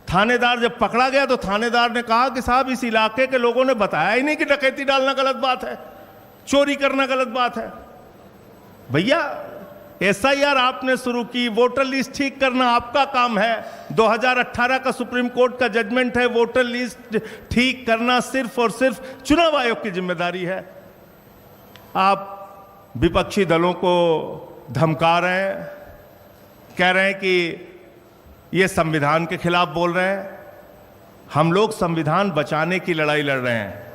थानेदार जब पकड़ा गया तो थानेदार ने कहा कि साहब इस इलाके के लोगों ने बताया ही नहीं कि डकैती डालना गलत बात है, चोरी करना गलत बात है। भैया एसआईआर आपने शुरू की, वोटर लिस्ट ठीक करना आपका काम है। 2018 का सुप्रीम कोर्ट का जजमेंट है, वोटर लिस्ट ठीक करना सिर्फ और सिर्फ चुनाव आयोग की जिम्मेदारी है। आप विपक्षी दलों को धमका रहे हैं, कह रहे हैं कि ये संविधान के खिलाफ बोल रहे हैं। हम लोग संविधान बचाने की लड़ाई लड़ रहे हैं।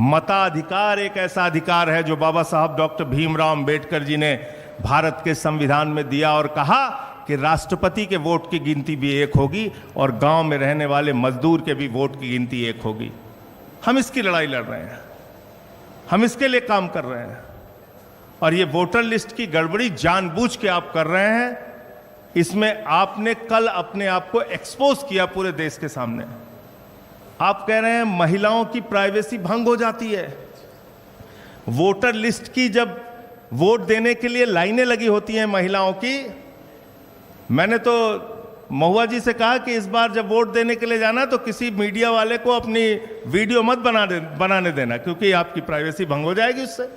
मताधिकार एक ऐसा अधिकार है जो बाबा साहब डॉक्टर भीमराव अंबेडकर जी ने भारत के संविधान में दिया और कहा कि राष्ट्रपति के वोट की गिनती भी एक होगी और गांव में रहने वाले मजदूर के भी वोट की गिनती एक होगी। हम इसकी लड़ाई लड़ रहे हैं, हम इसके लिए काम कर रहे हैं। और ये वोटर लिस्ट की गड़बड़ी जानबूझ के आप कर रहे हैं। इसमें आपने कल अपने आप को एक्सपोज किया पूरे देश के सामने। आप कह रहे हैं महिलाओं की प्राइवेसी भंग हो जाती है। वोटर लिस्ट की जब वोट देने के लिए लाइनें लगी होती हैं महिलाओं की, मैंने तो महुआ जी से कहा कि इस बार जब वोट देने के लिए जाना तो किसी मीडिया वाले को अपनी वीडियो मत बनाने देना, क्योंकि आपकी प्राइवेसी भंग हो जाएगी उससे।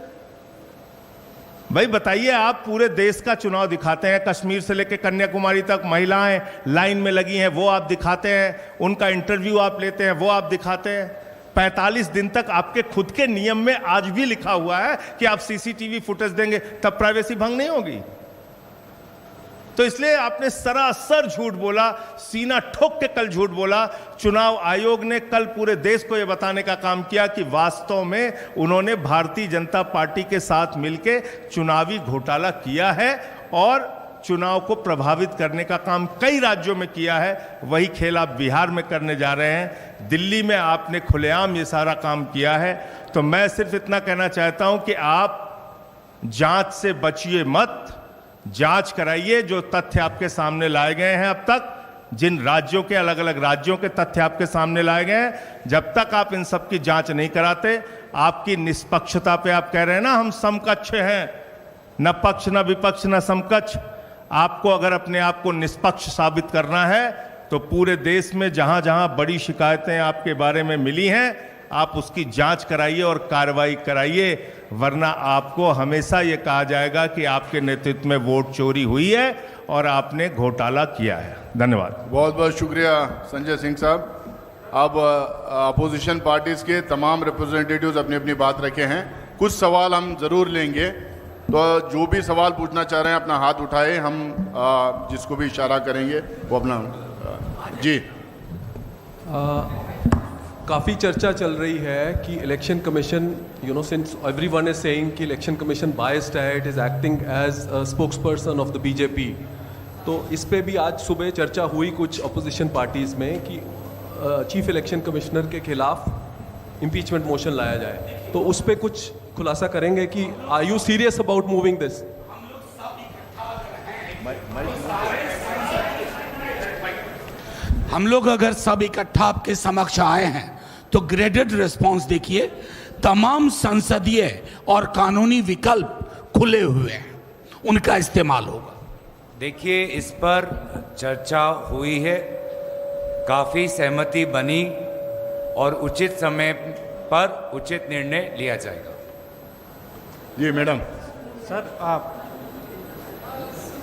भाई बताइए, आप पूरे देश का चुनाव दिखाते हैं, कश्मीर से लेकर कन्याकुमारी तक महिलाएं लाइन में लगी हैं, वो आप दिखाते हैं। उनका इंटरव्यू आप लेते हैं, वो आप दिखाते हैं। 45 दिन तक आपके खुद के नियम में आज भी लिखा हुआ है कि आप सीसीटीवी फुटेज देंगे, तब प्राइवेसी भंग नहीं होगी। तो इसलिए आपने सरासर झूठ बोला, सीना ठोक के कल झूठ बोला। चुनाव आयोग ने कल पूरे देश को यह बताने का काम किया कि वास्तव में उन्होंने भारतीय जनता पार्टी के साथ मिलकर चुनावी घोटाला किया है और चुनाव को प्रभावित करने का काम कई राज्यों में किया है। वही खेल आप बिहार में करने जा रहे हैं। दिल्ली में आपने खुलेआम ये सारा काम किया है। तो मैं सिर्फ इतना कहना चाहता हूं कि आप जांच से बचिए मत, जांच कराइए। जो तथ्य आपके सामने लाए गए हैं अब तक, जिन राज्यों के, अलग अलग राज्यों के तथ्य आपके सामने लाए गए हैं, जब तक आप इन सब की जांच नहीं कराते, आपकी निष्पक्षता पे आप कह रहे हैं ना हम समकक्ष हैं, न पक्ष न विपक्ष न समकक्ष। आपको अगर अपने आप को निष्पक्ष साबित करना है तो पूरे देश में जहां जहां बड़ी शिकायतें आपके बारे में मिली हैं, आप उसकी जांच कराइए और कार्रवाई कराइए, वरना आपको हमेशा ये कहा जाएगा कि आपके नेतृत्व में वोट चोरी हुई है और आपने घोटाला किया है। धन्यवाद। बहुत बहुत शुक्रिया संजय सिंह साहब। अब अपोजिशन पार्टीज के तमाम रिप्रेजेंटेटिव्स अपनी अपनी बात रखे हैं। कुछ सवाल हम जरूर लेंगे, तो जो भी सवाल पूछना चाह रहे हैं अपना हाथ उठाए, हम जिसको भी इशारा करेंगे वो अपना जी। काफ़ी चर्चा चल रही है कि election commission since everyone is saying कि इलेक्शन कमीशन बायस्ड है, it is acting as a spokesperson of the BJP. तो इस पे भी आज सुबह चर्चा हुई कुछ अपोजिशन पार्टीज़ में कि चीफ इलेक्शन कमिश्नर के खिलाफ इम्पीचमेंट मोशन लाया जाए। तो उस पर कुछ खुलासा करेंगे कि are you serious about moving this? हम लोग अगर सब इकट्ठा आपके समक्ष आए हैं तो ग्रेडेड रिस्पांस देखिए, तमाम संसदीय और कानूनी विकल्प खुले हुए हैं, उनका इस्तेमाल होगा। देखिए, इस पर चर्चा हुई है, काफ़ी सहमति बनी और उचित समय पर उचित निर्णय लिया जाएगा। जी मैडम। सर आप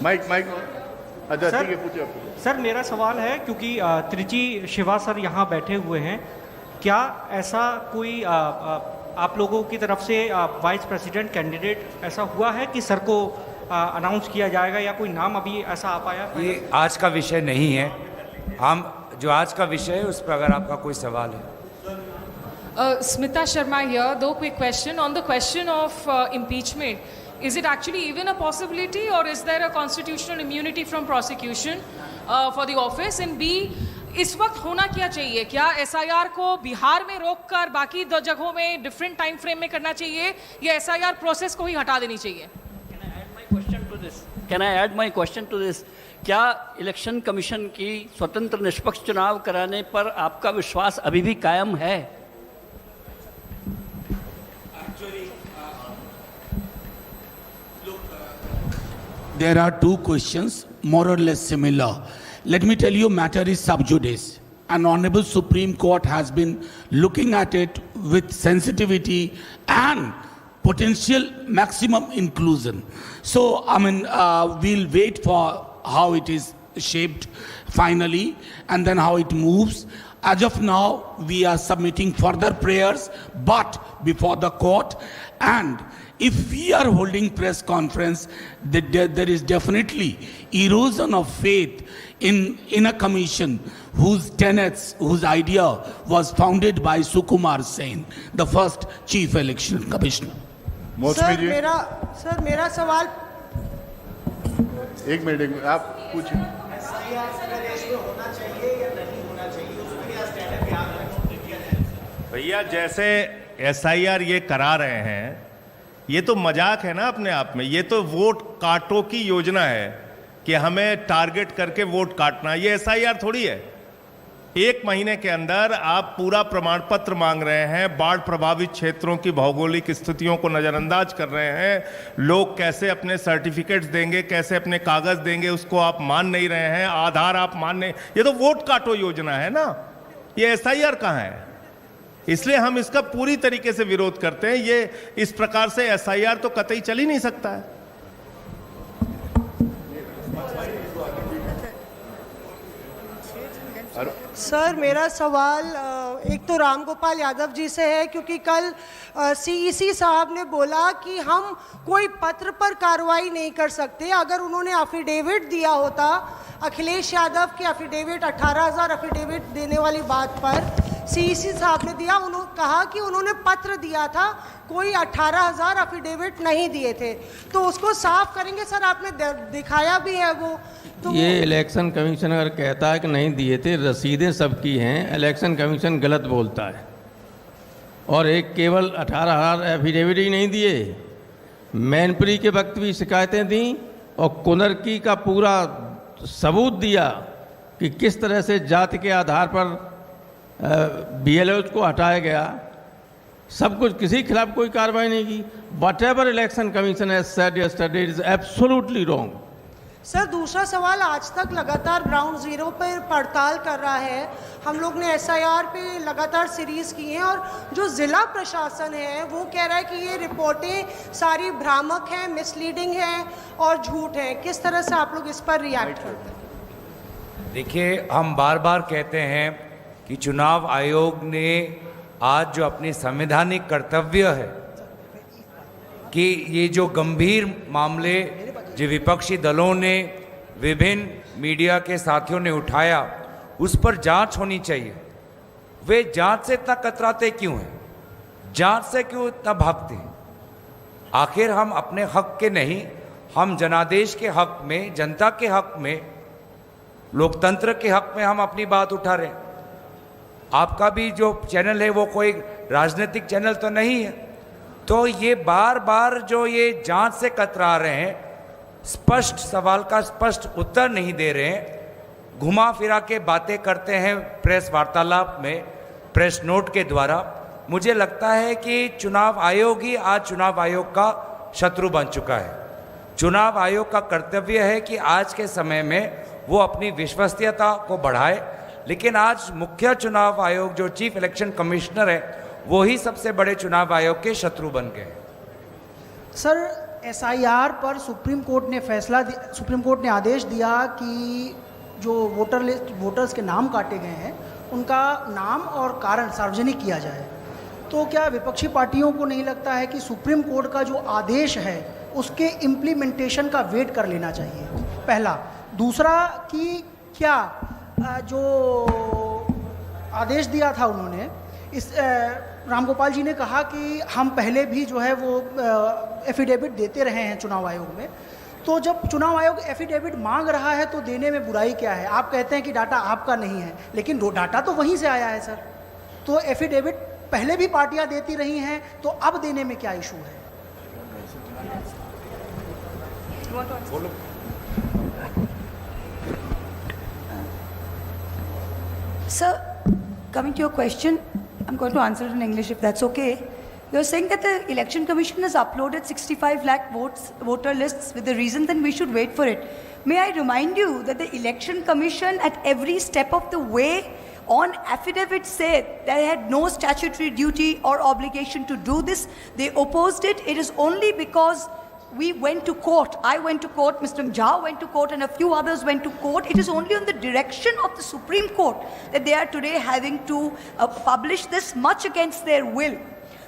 माइक अच्छा सर, ठीक है, पूछिए आप। सर मेरा सवाल है, क्योंकि त्रिची शिवा सर यहाँ बैठे हुए हैं, क्या ऐसा कोई आप लोगों की तरफ से वाइस प्रेसिडेंट कैंडिडेट ऐसा हुआ है कि सर को अनाउंस किया जाएगा, या कोई नाम अभी ऐसा आ पाया? ये आज का विषय नहीं है। हम जो आज का विषय है उस पर अगर आपका कोई सवाल है। Smita Sharma here. Though quick question on the question of impeachment. Is it actually even a possibility, or is there a constitutional immunity from prosecution for the office? And B, इस वक्त होना क्या चाहिए? क्या SIR को बिहार में रोककर बाकी दो जगहों में डिफरेंट टाइम फ्रेम में करना चाहिए, या SIR प्रोसेस को ही हटा देनी चाहिए? Can I add my question to this? क्या इलेक्शन कमीशन की स्वतंत्र निष्पक्ष चुनाव कराने पर आपका विश्वास अभी भी कायम है? There are two questions, more or less similar. Let me tell you, matter is sub judice. An honorable Supreme Court has been looking at it with sensitivity and potential maximum inclusion. So, we'll wait for how it is shaped finally and then how it moves. As of now, we are submitting further prayers, but before the court. And if we are holding press conference, there is definitely erosion of faith in a commission whose tenets, whose idea was founded by Sukumar Sen, the first chief election commissioner. Sir मेरा सवाल एक minute आप पूछिए। भैया, जैसे SIR ये करा रहे हैं, ये तो मजाक है ना अपने आप में। ये तो वोट काटो की योजना है कि हमें टारगेट करके वोट काटना। ये SIR थोड़ी है। 1 महीने के अंदर आप पूरा प्रमाण पत्र मांग रहे हैं, बाढ़ प्रभावित क्षेत्रों की भौगोलिक स्थितियों को नज़रअंदाज कर रहे हैं, लोग कैसे अपने सर्टिफिकेट्स देंगे, कैसे अपने कागज देंगे, उसको आप मान नहीं रहे हैं, आधार आप मान नहीं। ये तो वोट काटो योजना है ना, ये SIR कहाँ है? इसलिए हम इसका पूरी तरीके से विरोध करते हैं। ये इस प्रकार से SIR तो कतई चल ही नहीं सकता है। सर मेरा सवाल एक तो रामगोपाल यादव जी से है, क्योंकि कल CEC साहब ने बोला कि हम कोई पत्र पर कार्रवाई नहीं कर सकते। अगर उन्होंने एफिडेविट दिया होता, अखिलेश यादव के एफिडेविट 18,000 एफिडेविट देने वाली बात पर CEC साहब ने दिया, उन्होंने कहा कि उन्होंने पत्र दिया था, कोई 18,000 एफिडेविट नहीं दिए थे। तो उसको साफ करेंगे सर, आपने दिखाया भी है वो। तो ये इलेक्शन कमीशन अगर कहता है कि नहीं दिए थे, रसीदें सबकी हैं, इलेक्शन कमीशन गलत बोलता है। और एक केवल 18,000 एफिडेविट ही नहीं दिए, मैनपुरी के वक्त भी शिकायतें दी और कुनरकी का पूरा सबूत दिया कि किस तरह से जाति के आधार पर BLOs को हटाया गया। सब कुछ, किसी के खिलाफ कोई कार्रवाई नहीं की। What ever election commission has said yesterday is absolutely wrong. Sir दूसरा सवाल, आज तक लगातार ग्राउंड जीरो पर पड़ताल कर रहा है। हम लोग ने SIR पे लगातार सीरीज की हैं, और जो ज़िला प्रशासन है वो कह रहा है कि ये रिपोर्टें सारी भ्रामक हैं, मिसलीडिंग हैं और झूठ हैं। किस तरह से आप लोग इस पर रिएक्ट करते हैं? देखिए, हम बार बार कहते हैं कि चुनाव आयोग ने आज जो अपनी संवैधानिक कर्तव्य है कि ये जो गंभीर मामले जो विपक्षी दलों ने, विभिन्न मीडिया के साथियों ने उठाया, उस पर जांच होनी चाहिए। वे जांच से इतना कतराते क्यों हैं? जांच से क्यों इतना भागते हैं? आखिर हम अपने हक के नहीं, हम जनादेश के हक में, जनता के हक में, लोकतंत्र के हक में हम अपनी बात उठा रहे हैं। आपका भी जो चैनल है वो कोई राजनीतिक चैनल तो नहीं है। तो ये बार बार जो ये जांच से कतरा रहे हैं, स्पष्ट सवाल का स्पष्ट उत्तर नहीं दे रहे हैं, घुमा फिरा के बातें करते हैं प्रेस वार्तालाप में, प्रेस नोट के द्वारा। मुझे लगता है कि चुनाव आयोग ही आज चुनाव आयोग का शत्रु बन चुका है। चुनाव आयोग का कर्तव्य है कि आज के समय में वो अपनी विश्वसनीयता को बढ़ाए, लेकिन आज मुख्य चुनाव आयोग जो चीफ इलेक्शन कमिश्नर है वो ही सबसे बड़े चुनाव आयोग के शत्रु बन गए। सर, एसआईआर पर सुप्रीम कोर्ट ने आदेश दिया कि जो वोटर्स के नाम काटे गए हैं उनका नाम और कारण सार्वजनिक किया जाए। तो क्या विपक्षी पार्टियों को नहीं लगता है कि सुप्रीम कोर्ट का जो आदेश है उसके इम्प्लीमेंटेशन का वेट कर लेना चाहिए? पहला। दूसरा कि क्या जो आदेश दिया था उन्होंने, इस रामगोपाल जी ने कहा कि हम पहले भी जो है वो एफिडेविट देते रहे हैं चुनाव आयोग में, तो जब चुनाव आयोग एफिडेविट मांग रहा है तो देने में बुराई क्या है? आप कहते हैं कि डाटा आपका नहीं है, लेकिन डाटा तो वहीं से आया है सर। तो एफिडेविट पहले भी पार्टियां देती रही हैं, तो अब देने में क्या इशू है? Sir, coming to your question, I'm going to answer it in English if that's okay. You're saying that the Election Commission has uploaded 65 lakh voter lists with the reason that we should wait for it. May I remind you that the Election Commission at every step of the way on affidavit said they had no statutory duty or obligation to do this. They opposed it. It is only because we went to court. I went to court, Mr. Jha went to court, and a few others went to court. It is only on the direction of the Supreme Court that they are today having to publish this, much against their will.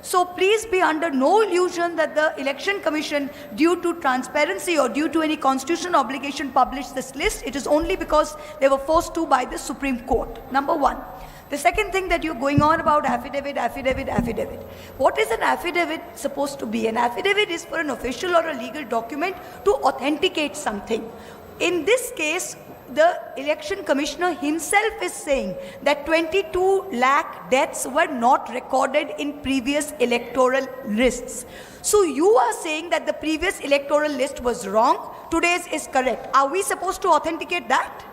So please be under no illusion that the Election Commission, due to transparency or due to any constitutional obligation, published this list. It is only because they were forced to by the Supreme Court. Number one. The second thing that you're going on about affidavit. What is an affidavit supposed to be? An affidavit is for an official or a legal document to authenticate something. In this case, the election commissioner himself is saying that 22 lakh deaths were not recorded in previous electoral lists. So you are saying that the previous electoral list was wrong, today's is correct. Are we supposed to authenticate that?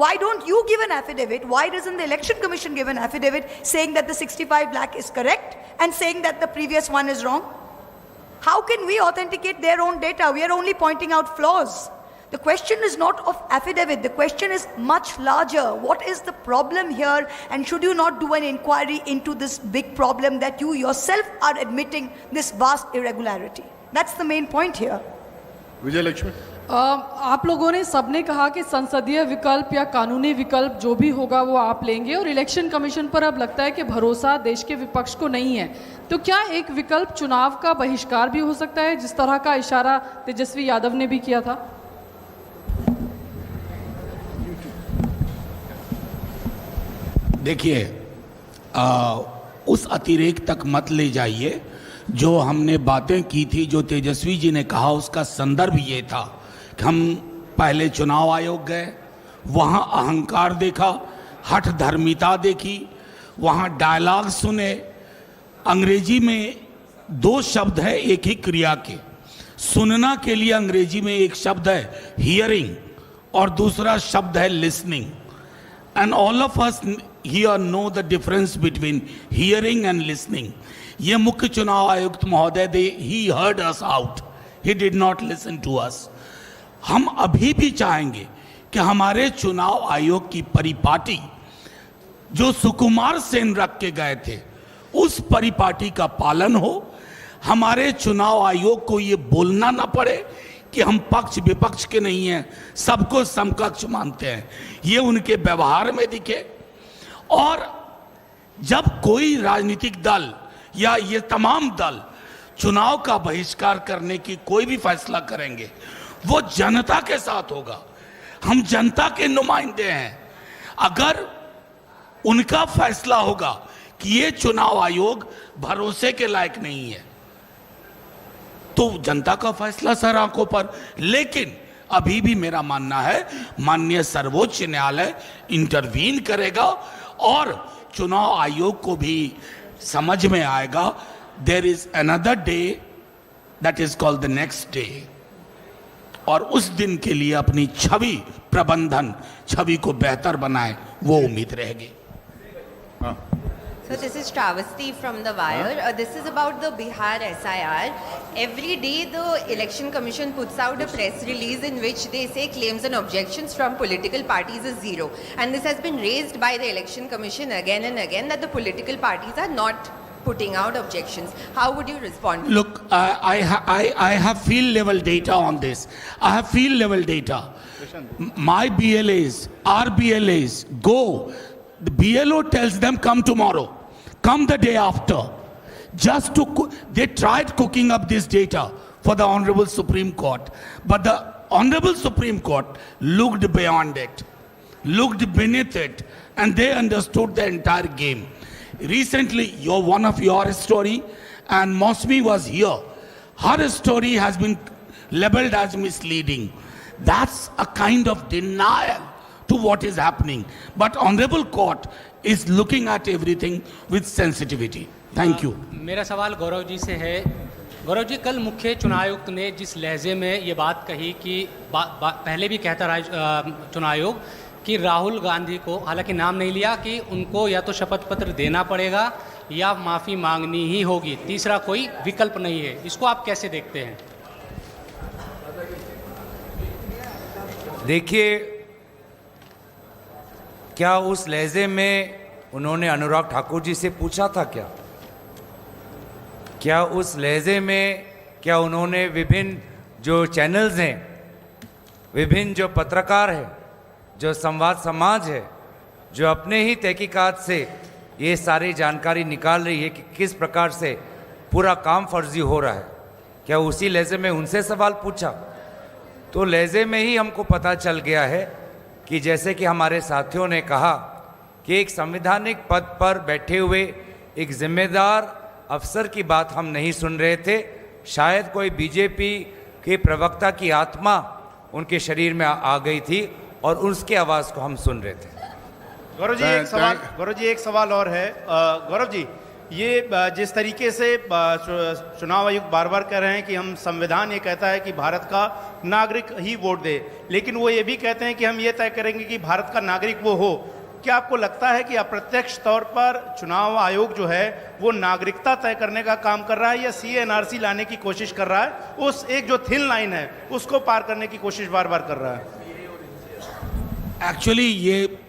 Why don't you give an affidavit? Why doesn't the Election Commission give an affidavit saying that the 65 lakh is correct and saying that the previous one is wrong? How can we authenticate their own data? We are only pointing out flaws. The question is not of affidavit. The question is much larger. What is the problem here? And should you not do an inquiry into this big problem that you yourself are admitting this vast irregularity? That's the main point here. विजय लक्ष्मी, आप लोगों ने सबने कहा कि संसदीय विकल्प या कानूनी विकल्प जो भी होगा वो आप लेंगे, और इलेक्शन कमीशन पर अब लगता है कि भरोसा देश के विपक्ष को नहीं है। तो क्या एक विकल्प चुनाव का बहिष्कार भी हो सकता है, जिस तरह का इशारा तेजस्वी यादव ने भी किया था? देखिए, उस अतिरेक तक मत ले जाइए। जो हमने बातें की थी, जो तेजस्वी जी ने कहा, उसका संदर्भ ये था कि हम पहले चुनाव आयोग गए, वहाँ अहंकार देखा, हठ धर्मिता देखी, वहाँ डायलॉग सुने। अंग्रेजी में दो शब्द है एक ही क्रिया के। सुनना के लिए अंग्रेजी में एक शब्द है हियरिंग और दूसरा शब्द है listening. And all of us here know the difference between hearing and listening. ये मुख्य चुनाव आयुक्त महोदय, he heard us out, he did not listen to us. हम अभी भी चाहेंगे कि हमारे चुनाव आयोग की परिपाटी जो सुकुमार सेन रख के गए थे, उस परिपाटी का पालन हो। हमारे चुनाव आयोग को ये बोलना ना पड़े कि हम पक्ष विपक्ष के नहीं हैं, सबको समकक्ष मानते हैं। ये उनके व्यवहार में दिखे। और जब कोई राजनीतिक दल या ये तमाम दल चुनाव का बहिष्कार करने की कोई भी फैसला करेंगे, वो जनता के साथ होगा। हम जनता के नुमाइंदे हैं। अगर उनका फैसला होगा कि ये चुनाव आयोग भरोसे के लायक नहीं है, तो जनता का फैसला सर आंखों पर। लेकिन अभी भी मेरा मानना है माननीय सर्वोच्च न्यायालय इंटरवीन करेगा और चुनाव आयोग को भी समझ में आएगा there is another day that is called the next day, और उस दिन के लिए अपनी छवि प्रबंधन, छवि को बेहतर बनाए, वो उम्मीद रहेगी। So this is Travesti from The Wire. This is about the Bihar SIR. Every day the Election Commission puts out a press release in which they say claims and objections from political parties is zero. And this has been raised by the Election Commission again and again that the political parties are not putting out objections. How would you respond? Look, I have field level data on this. I have field level data. My BLAs, our BLAs go. The BLO tells them come tomorrow, come the day after. Just to they tried cooking up this data for the Honorable Supreme Court, but the Honorable Supreme Court looked beyond it, looked beneath it, and they understood the entire game. Recently, one of your story, and Mosmi was here. Her story has been labeled as misleading. That's a kind of denial to what is happening. But Honorable Court is looking at everything with sensitivity. Thank you. मेरा सवाल गौरव जी से है। गौरव जी, कल मुख्य चुनाव आयुक्त ने जिस लहजे में ये बात कही कि पहले भी कहता रहा चुनाव आयोग कि राहुल गांधी को, हालांकि नाम नहीं लिया, कि उनको या तो शपथ पत्र देना पड़ेगा या माफ़ी मांगनी ही होगी, तीसरा कोई विकल्प नहीं है। इसको आप कैसे देखते हैं? देखिए, क्या उस लहजे में उन्होंने अनुराग ठाकुर जी से पूछा था क्या उस लहजे में क्या उन्होंने विभिन्न जो चैनल्स हैं, विभिन्न जो पत्रकार हैं, जो संवाद समाज है, जो अपने ही तहकीकात से ये सारी जानकारी निकाल रही है कि किस प्रकार से पूरा काम फर्जी हो रहा है, क्या उसी लहजे में उनसे सवाल पूछा? तो लहजे में ही हमको पता चल गया है कि जैसे कि हमारे साथियों ने कहा कि एक संवैधानिक पद पर बैठे हुए एक जिम्मेदार अफसर की बात हम नहीं सुन रहे थे। शायद कोई बीजेपी के प्रवक्ता की आत्मा उनके शरीर में आ गई थी और उसकी आवाज़ को हम सुन रहे थे। गौरव जी एक सवाल और है। गौरव जी, ये जिस तरीके से चुनाव आयोग बार बार कह रहे हैं कि हम संविधान ये कहता है कि भारत का नागरिक ही वोट दे, लेकिन वो ये भी कहते हैं कि हम ये तय करेंगे कि भारत का नागरिक वो हो। क्या आपको लगता है कि अप्रत्यक्ष तौर पर चुनाव आयोग जो है वो नागरिकता तय करने का काम कर रहा है या CA/NRC लाने की कोशिश कर रहा है? उस एक जो थिन लाइन है उसको पार करने की कोशिश बार बार कर रहा है। एक्चुअली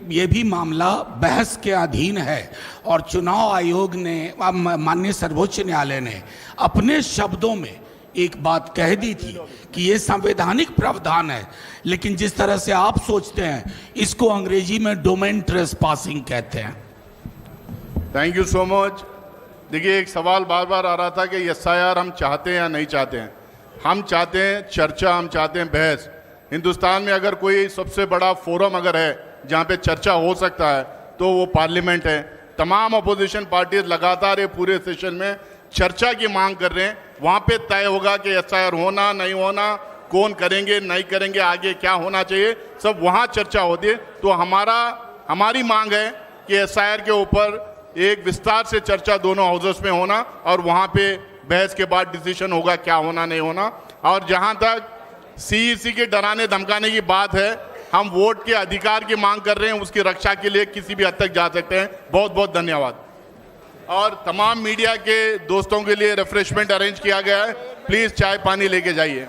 ये भी मामला बहस के अधीन है और चुनाव आयोग ने, माननीय सर्वोच्च न्यायालय ने अपने शब्दों में एक बात कह दी थी कि ये संवैधानिक प्रावधान है, लेकिन जिस तरह से आप सोचते हैं इसको अंग्रेजी में डोमेन ट्रेसपासिंग कहते हैं। Thank you so much. देखिए, एक सवाल बार बार आ रहा था कि SIR हम चाहते हैं या नहीं चाहते हैं। हम चाहते हैं चर्चा, हम चाहते हैं बहस। हिंदुस्तान में अगर कोई सबसे बड़ा फोरम अगर है जहाँ पे चर्चा हो सकता है तो वो पार्लियामेंट है। तमाम अपोजिशन पार्टीज लगातार ये पूरे सेशन में चर्चा की मांग कर रहे हैं। वहाँ पे तय होगा कि SIR होना नहीं होना, कौन करेंगे नहीं करेंगे, आगे क्या होना चाहिए, सब वहाँ चर्चा होती है। तो हमारी मांग है कि SIR के ऊपर एक विस्तार से चर्चा दोनों हाउसेस में होना और वहाँ पे बहस के बाद डिसीजन होगा क्या होना नहीं होना। और जहाँ तक CEC के डराने धमकाने की बात है, हम वोट के अधिकार की मांग कर रहे हैं, उसकी रक्षा के लिए किसी भी हद तक जा सकते हैं। बहुत बहुत धन्यवाद। और तमाम मीडिया के दोस्तों के लिए रिफ्रेशमेंट अरेंज किया गया है, प्लीज चाय पानी लेके जाइए।